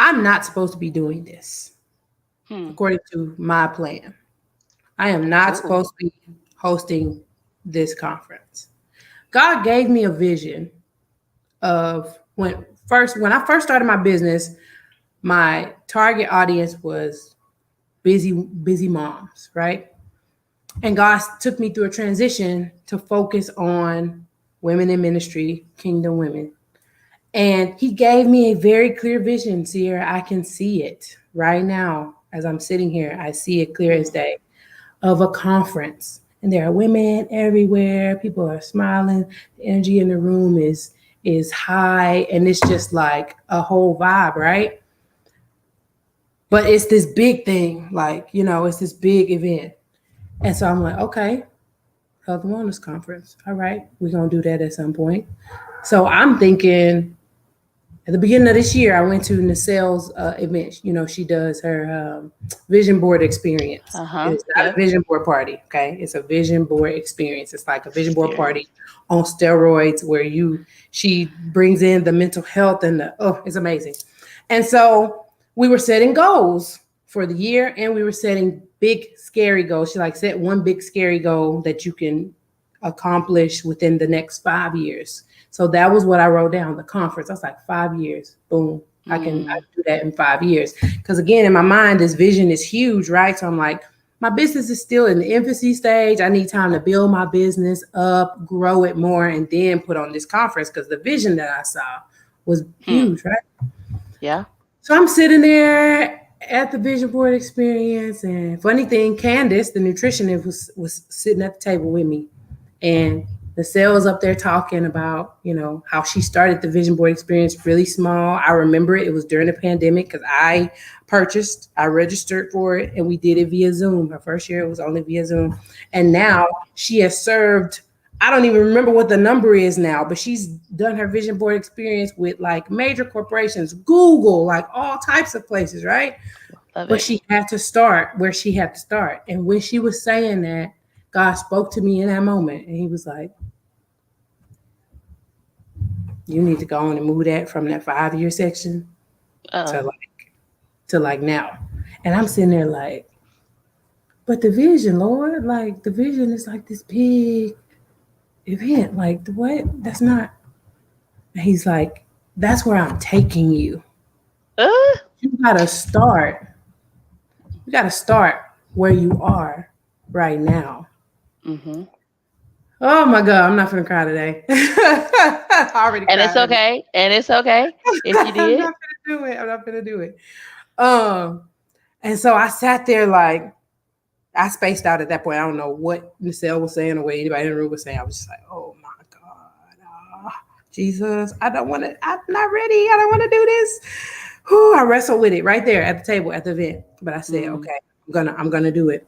S1: I'm not supposed to be doing this
S2: hmm.
S1: according to my plan. I am not
S2: Oh.
S1: supposed to be hosting this conference. God gave me a vision of when I first started my business, my target audience was busy moms, right? And God took me through a transition to focus on women in ministry, kingdom women. And he gave me a very clear vision, Sierra. I can see it right now as I'm sitting here. I see it clear as
S2: Mm,
S1: day of a conference. And there are women everywhere. People are smiling. The energy in the room is high. And it's just like a whole vibe, right? But it's this big thing, like, it's this big event. And so I'm like, okay, Health and Wellness Conference. All right, we're gonna do that at some point. So I'm thinking at the beginning of this year, I went to Nacelle's event. She does her vision board experience.
S2: uh-huh.
S1: It's not a
S2: Yep.
S1: vision board party, okay? It's a vision board experience. It's like a vision board
S2: Experience.
S1: party on steroids, where she brings in the mental health and it's amazing. And so we were setting goals for the year, and we were setting big scary goals. She like set one big scary goal that you can accomplish within the next 5 years. So that was what I wrote down, the conference. I was like, 5 years, boom. I
S2: Mm,
S1: do that in 5 years. Because again, in my mind, this vision is huge, right? So I'm like, my business is still in the infancy stage. I need time to build my business up, grow it more, and then put on this conference because the vision that I saw was
S2: hmm.
S1: huge, right?
S2: Yeah.
S1: So I'm sitting there. at the vision board experience, and funny thing, Candace, the nutritionist, was sitting at the table with me, and the was up there talking about, how she started the vision board experience really small. I remember it was during the pandemic because I registered for it, and we did it via Zoom. Her first year it was only via Zoom, and now she has served, I don't even remember what the number is now, but she's done her vision board experience with like major corporations, Google, like all types of places, right?
S2: Love
S1: But
S2: it.
S1: she had to start where she had to start. And when she was saying that, God spoke to me in that moment, and He was like, "You need to go on and move that from that 5 year section to
S2: Uh,
S1: like now." And I'm sitting there like, "But the vision, Lord, like the vision is like this big event. Like the what? That's not." And He's like, "That's where I'm taking you.
S2: uh,
S1: You gotta start. You gotta start where you are right now."
S2: mm-hmm.
S1: Oh my God, I'm not gonna cry today. I already
S2: And it's
S1: cried earlier.
S2: okay. And it's okay if you
S1: I'm
S2: did.
S1: not gonna do it. I'm not gonna do it. Um, and so I sat there like I spaced out at that point. I don't know what Michelle was saying or what anybody in the room was saying. I was just like, oh my God, Jesus, I don't want to. I'm not ready. I don't want to do this. Whew, I wrestled with it right there at the table at the event. But I said,
S2: Mm,
S1: okay, I'm gonna do it.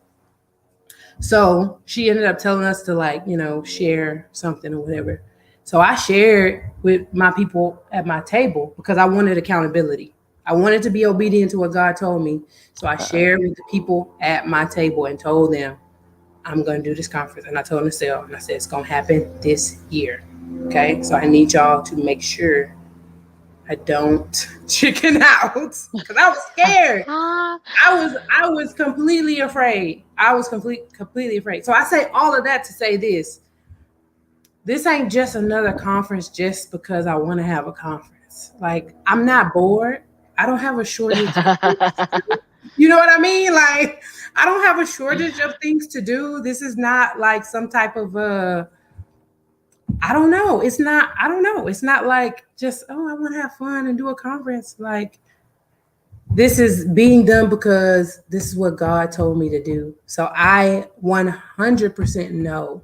S1: So she ended up telling us to like, share something or whatever. So I shared with my people at my table because I wanted accountability. I wanted to be obedient to what God told me. So I
S2: uh-oh.
S1: shared with the people at my table and told them, I'm going to do this conference. And I told them to sell. And I said, it's going to happen this year. Okay. So I need y'all to make sure I don't chicken out because I was scared. I was completely afraid. I was completely afraid. So I say all of that to say this. This ain't just another conference just because I want to have a conference. Like I'm not bored. I don't have a shortage of things to do. You know what I mean? Like I don't have a shortage of things to do. This is not like some type of I don't know. It's not I don't know. It's not like just I want to have fun and do a conference. Like this is being done because this is what God told me to do. So I 100% know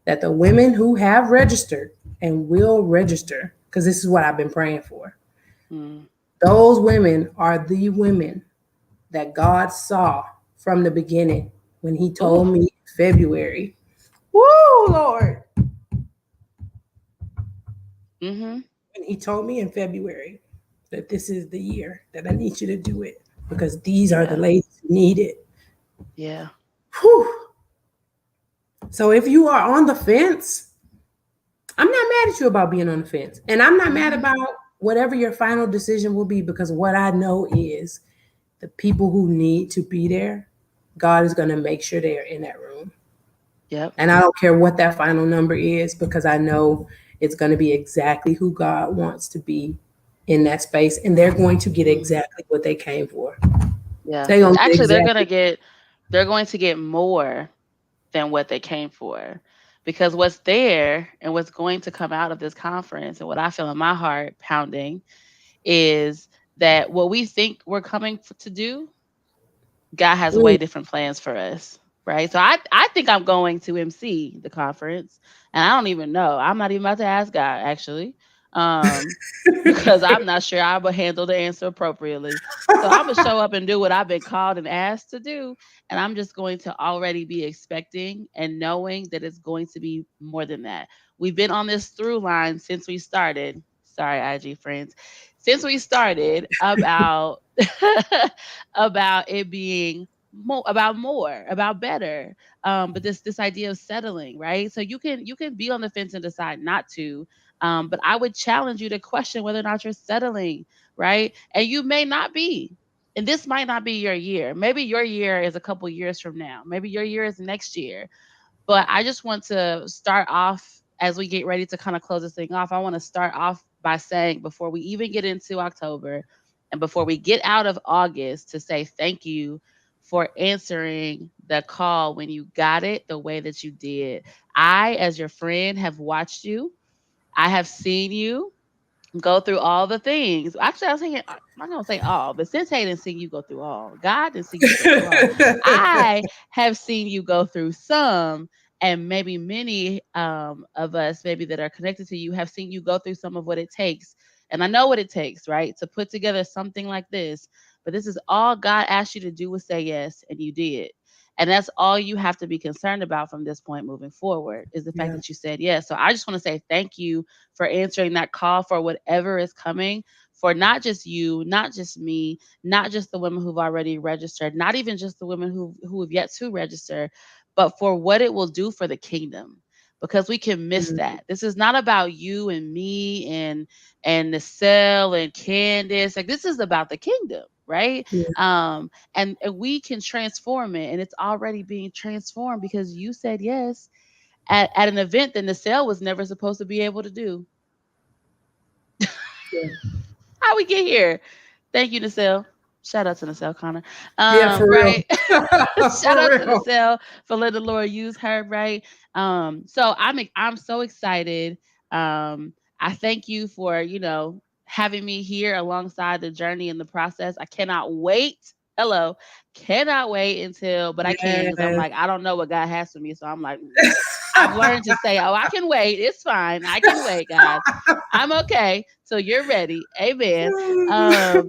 S1: that the women who have registered and will register, because this is what I've been praying for,
S2: Mm.
S1: those women are the women that God saw from the beginning when He
S2: Ooh.
S1: told me February. Woo, Lord.
S2: Mm-hmm.
S1: When He told me in February that this is the year that I need you to do it because these are the
S2: Yeah.
S1: ladies who need it.
S2: Yeah.
S1: Whew. So if you are on the fence, I'm not mad at you about being on the fence. And I'm not mad
S2: Mm-hmm.
S1: about whatever your final decision will be because what I know is the people who need to be there, God is going to make sure they are in that room.
S2: Yep.
S1: And I don't care what that final number is because I know it's going to be exactly who God wants to be in that space. And they're going to get
S2: Mm.
S1: exactly what they came for.
S2: Yeah.
S1: They're going to get
S2: Actually,
S1: exactly.
S2: they're going to get more than what they came for. Because what's there and what's going to come out of this conference and what I feel in my heart pounding is that what we think we're coming to do, God has way
S1: Mm.
S2: different plans for us. Right. So I think I'm going to MC the conference and I don't even know. I'm not even about to ask God actually. Um, because I'm not sure I will handle the answer appropriately. So I'm gonna show up and do what I've been called and asked to do, and I'm just going to already be expecting and knowing that it's going to be more than that. We've been on this through line since we started. Sorry, IG friends, since we started about about it being more about better but this idea of settling, right? So you can be on the fence and decide not to, but I would challenge you to question whether or not you're settling, right? And you may not be. And this might not be your year. Maybe your year is a couple years from now. Maybe your year is next year. But I just want to start off as we get ready to kind of close this thing off. I want to start off by saying before we even get into October and before we get out of August to say thank you for answering the call when you got it the way that you did. I, as your friend, have watched you. I have seen you. Go through all the things. Actually, I was thinking, I'm not gonna say all, but since I didn't see you go through all, God didn't see you go through all. I have seen you go through some, and maybe many of us, maybe that are connected to you, have seen you go through some of what it takes. And I know what it takes, right, to put together something like this. But this is all God asked you to do was say yes, and you did. And that's all you have to be concerned about from this point moving forward is the fact
S1: Yeah.
S2: that you said yes. So I just want to say thank you for answering that call for whatever is coming for not just you, not just me, not just the women who've already registered, not even just the women who have yet to register, but for what it will do for the kingdom. Because we can miss
S1: Mm,
S2: that. This is not about you and me and the cell and Candace. Like this is about the kingdom, right?
S1: yeah.
S2: And we can transform it, and it's already being transformed because you said yes at an event that Nacelle was never supposed to be able to do.
S1: Yeah.
S2: How we get here? Thank you, Nacelle. Shout out to Nacelle Connor.
S1: Yeah, for real.
S2: Right. Shout
S1: For
S2: out to
S1: real.
S2: Nacelle for letting the Lord use her, right? So I'm so excited. I thank you for, having me here alongside the journey and the process. I cannot wait. Hello. Cannot wait until, but I can because I'm
S1: Yes.
S2: like, I don't know what God has for me. So I'm like, I've learned to say, oh, I can wait. It's fine. I can wait, God. I'm okay. So you're ready. Amen.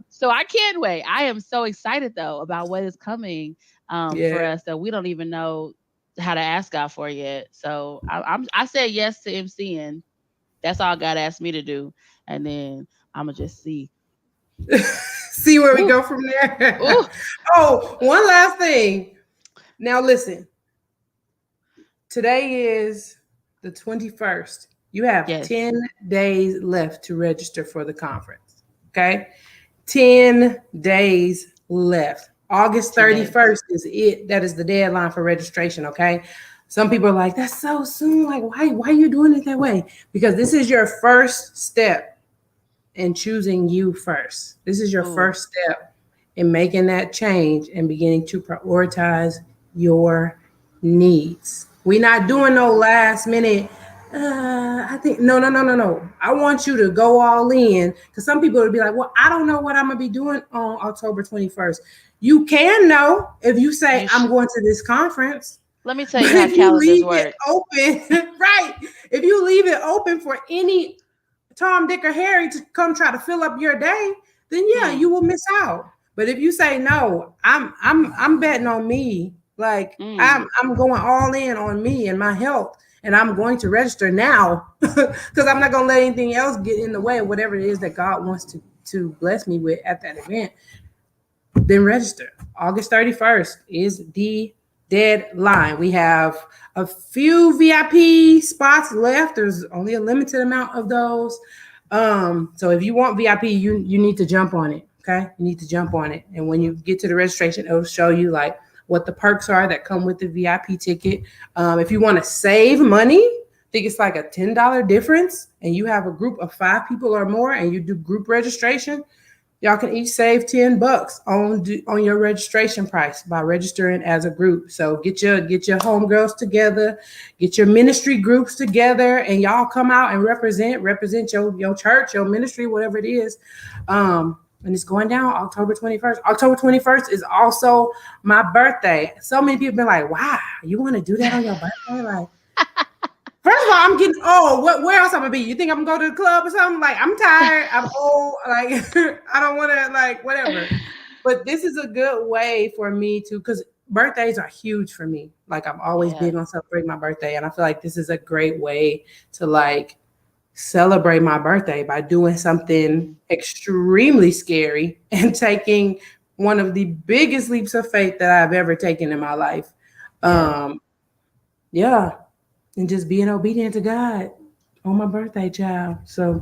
S2: So I can't wait. I am so excited though about what is coming
S1: Yeah.
S2: for us that we don't even know how to ask God for yet. So I said yes to MCing. That's all God asked me to do, and then I'm gonna just see.
S1: See where we
S2: Ooh,
S1: go from there.
S2: ooh,
S1: Oh, one last thing. Now listen. Today is the 21st. You have
S2: yes,
S1: 10 days left to register for the conference. Okay? 10 days left. August
S2: 10 days.
S1: 31st is it. That is the deadline for registration. Okay. Some people are like, that's so soon. Like, why are you doing it that way? Because this is your first step in choosing you first. This is your
S2: Ooh,
S1: first step in making that change and beginning to prioritize your needs. We're not
S2: mm,
S1: doing no last minute. I think no, no, no, no, no. I want you to go all in because some people would be like, "Well, I don't know what I'm gonna be doing on October 21st." You can know if you say
S2: you
S1: I'm
S2: sh-
S1: going to this conference,
S2: let me tell
S1: but
S2: you how
S1: if you
S2: calendars
S1: leave it
S2: work.
S1: open, right? If you leave it open for any Tom, Dick, or Harry to come try to fill up your day, then yeah,
S2: Hmm.
S1: you will miss out. But if you say no, I'm betting on me. Like
S2: Mm.
S1: I'm going all in on me and my health, and I'm going to register now because I'm not gonna let anything else get in the way of whatever it is that God wants to bless me with at that event. Then register. August 31st is the deadline. We have a few VIP spots left. There's only a limited amount of those. So if you want VIP, you need to jump on it. Okay, you need to jump on it. And when you get to the registration, it'll show you like what the perks are that come with the VIP ticket. If you want to save money, I think it's like a $10 difference, and you have a group of 5 people or more, and you do group registration. Y'all can each save $10 on your registration price by registering as a group. So get your homegirls together, get your ministry groups together, and y'all come out and represent your church, your ministry, whatever it is. And it's going down October 21st. October 21st is also my birthday. So many people been like, "Wow, you want to do that on your birthday?" Like, first of all, I'm getting old. Where else I'm gonna be? You think I'm gonna go to the club or something? Like, I'm tired. I'm old. Like, I don't want to, like, whatever. But this is a good way for me to, because birthdays are huge for me. Like, I'm always
S2: Yeah.
S1: big on celebrating my birthday, and I feel like this is a great way to like celebrate my birthday by doing something
S2: Mm.
S1: extremely scary and taking one of the biggest leaps of faith that I've ever taken in my life.
S2: Yeah.
S1: Um, yeah, and just being obedient to God on my birthday, child. So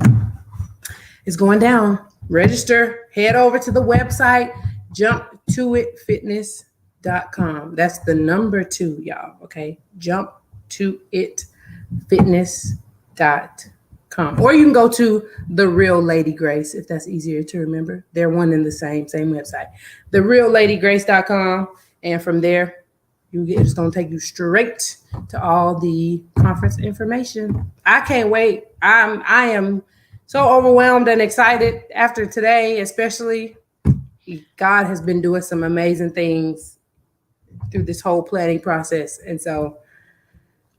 S1: it's going down. Register, head over to the website, jumptoitfitness.com. That's the number 2, y'all. Okay. Jumptoitfitness.com. Or you can go to The Real Lady Grace if that's easier to remember. They're one and the same website. TheRealLadyGrace.com. And from there, it's gonna take you straight to all the conference information. I can't wait. I am so overwhelmed and excited after today, especially. God has been doing some amazing things through this whole planning process. And so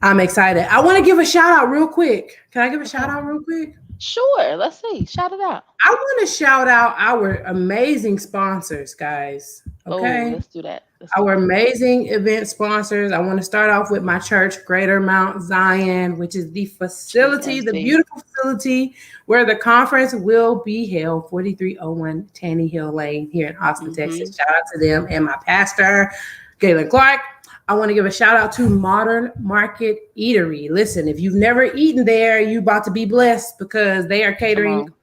S1: I'm excited. I want to give a shout out real quick. Can I give a shout
S2: Okay.
S1: out real quick?
S2: Sure. Let's see. Shout it out.
S1: I want to shout out our amazing sponsors, guys.
S2: Oh,
S1: Okay.
S2: let's do that. Let's do
S1: Our
S2: that.
S1: amazing event sponsors. I want to start off with my church, Greater Mount Zion, which is the facility, the
S2: GMC.
S1: beautiful facility where the conference will be held, 4301 Tanny Hill Lane here in Austin,
S2: Mm-hmm.
S1: Texas. Shout out to them and my pastor, Galen Clark. I want to give a shout out to Modern Market Eatery. Listen, if you've never eaten there, you about to be blessed because they are
S2: Come
S1: catering
S2: on.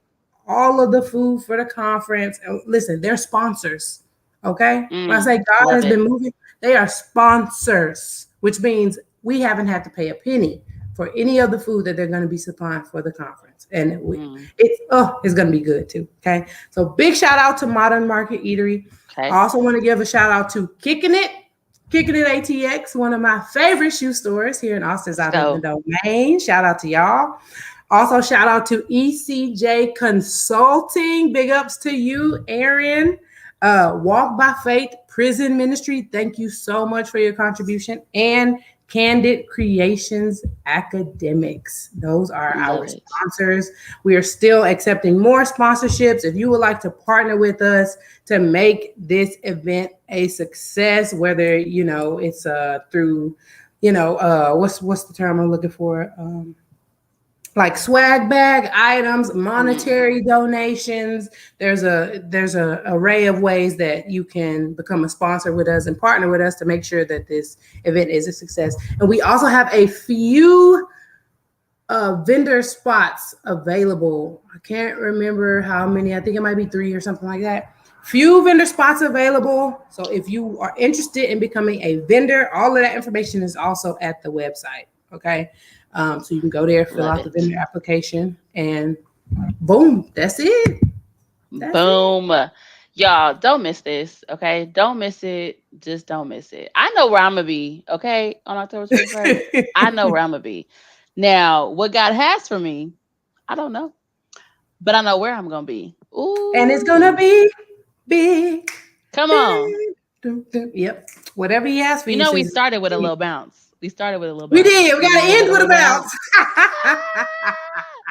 S1: all of the food for the conference. Listen, they're sponsors. Okay. When I say God
S2: Love
S1: has been
S2: it.
S1: moving, they are sponsors, which means we haven't had to pay a penny for any of the food that they're going to be supplying for the conference. And
S2: Mm.
S1: it's going to be good too. Okay. So big shout out to Modern Market Eatery.
S2: Okay.
S1: I also want to give a shout out to Kicking It ATX, one of my favorite shoe stores here in Austin's
S2: Let's
S1: out of the
S2: go.
S1: domain. Shout out to y'all. Also, shout out to ECJ Consulting. Big ups to you, Aaron. Walk by Faith Prison Ministry. Thank you so much for your contribution. And Candid Creations Academics. Those are our
S2: Love it.
S1: sponsors. We are still accepting more sponsorships. If you would like to partner with us to make this event a success, whether it's through what's the term I'm looking for? Like swag bag items,
S2: Mm.
S1: monetary donations. There's a array of ways that you can become a sponsor with us and partner with us to make sure that this event is a success. And we also have a few vendor spots available. I can't remember how many. I think it might be 3 or something like that. Few vendor spots available. So if you are interested in becoming a vendor, all of that information is also at the website. Okay. So you can go there, fill
S2: Love
S1: out the
S2: it.
S1: vendor application, and boom, that's it. That's
S2: Boom. Y'all, don't miss this, okay? Don't miss it. Just don't miss it. I know where I'm going to be, okay? On October 21st. I know
S1: it.
S2: where I'm going to be. Now, what God has for me, I don't know. But I know where I'm going to be.
S1: And it's gonna
S2: Ooh.
S1: be big,
S2: Come on.
S1: big. Yep. Whatever he has for
S2: You
S1: you,
S2: know, we
S1: says
S2: started with a little bounce. We started with a little
S1: we
S2: bounce.
S1: did. We
S2: We
S1: gotta
S2: ended with
S1: end
S2: a
S1: with a
S2: little
S1: bounce.
S2: bounce.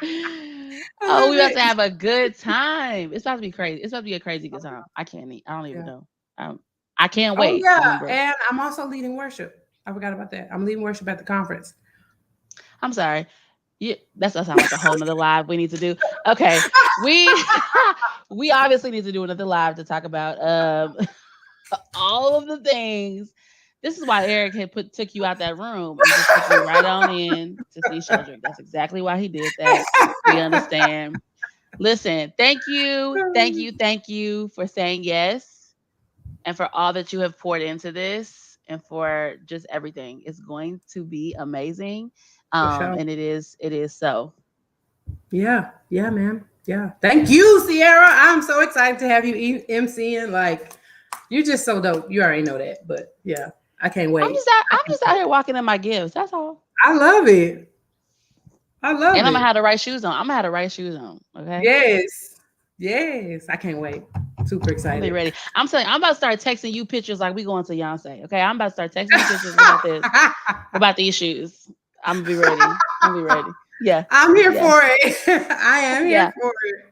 S1: I
S2: Oh,
S1: love
S2: we about
S1: it.
S2: to have a good time. It's about to be crazy. It's about to be a crazy good time. I don't even
S1: Yeah.
S2: know. I can't
S1: Oh
S2: wait,
S1: yeah,
S2: Libra.
S1: and I'm also leading worship. I forgot about that. I'm leading worship at the conference.
S2: I'm sorry. Yeah, that sound like a whole nother live we need to do. Okay. We we obviously need to do another live to talk about all of the things. This is why Eric had took you out that room and just took you right on in to see Sheldrick. That's exactly why he did that. We understand. Listen, thank you for saying yes and for all that you have poured into this and for just everything. It's going to be amazing.
S1: For sure.
S2: And it is so.
S1: Yeah, yeah, man. Yeah. Thank you, Sierra. I'm so excited to have you MCing. Like, you're just so dope. You already know that, but yeah, I can't wait. I
S2: I'm
S1: can't
S2: just out
S1: wait.
S2: here walking in my gifts. That's all.
S1: I love it. I
S2: And
S1: love
S2: I'm gonna
S1: it.
S2: have the right shoes on. I'm gonna have the right shoes on. Okay.
S1: Yes. Yes. I can't wait. Super
S2: I'm be
S1: excited.
S2: ready. I'm telling you, I'm about to start texting you pictures like we going to Beyonce. Okay. I'm about to start texting you pictures about this, about these shoes. I'm gonna be ready. I'm gonna be ready. Yeah.
S1: I'm here
S2: Yeah.
S1: for it. I am here
S2: Yeah.
S1: for it.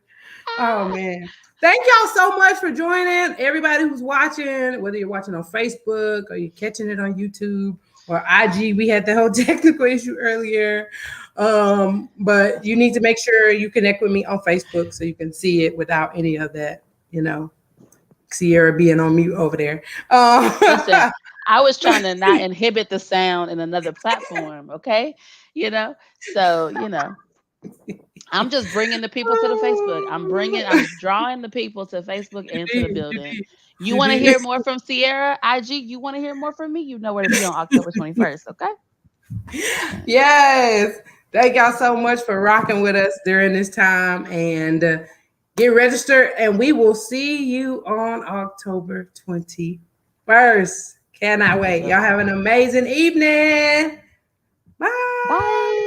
S1: Oh man. Thank y'all so much for joining. Everybody who's watching, whether you're watching on Facebook or you're catching it on YouTube or IG. We had the whole technical issue earlier. But you need to make sure you connect with me on Facebook so you can see it without any of that, Sierra being on mute over there.
S2: Listen, I was trying to not inhibit the sound in another platform. Okay. You know, so, I'm just bringing the people to the Facebook. I'm drawing the people to Facebook
S1: You
S2: and to the
S1: did, you
S2: building.
S1: did,
S2: You
S1: you
S2: want to
S1: did.
S2: hear more from Sierra, IG? You want to hear more from me? You know where to be on October 21st. Okay.
S1: Yes. Thank y'all so much for rocking with us during this time and get registered. And we will see you on October 21st. Cannot wait.
S2: Love
S1: Y'all
S2: it.
S1: have an amazing evening. Bye.
S2: Bye.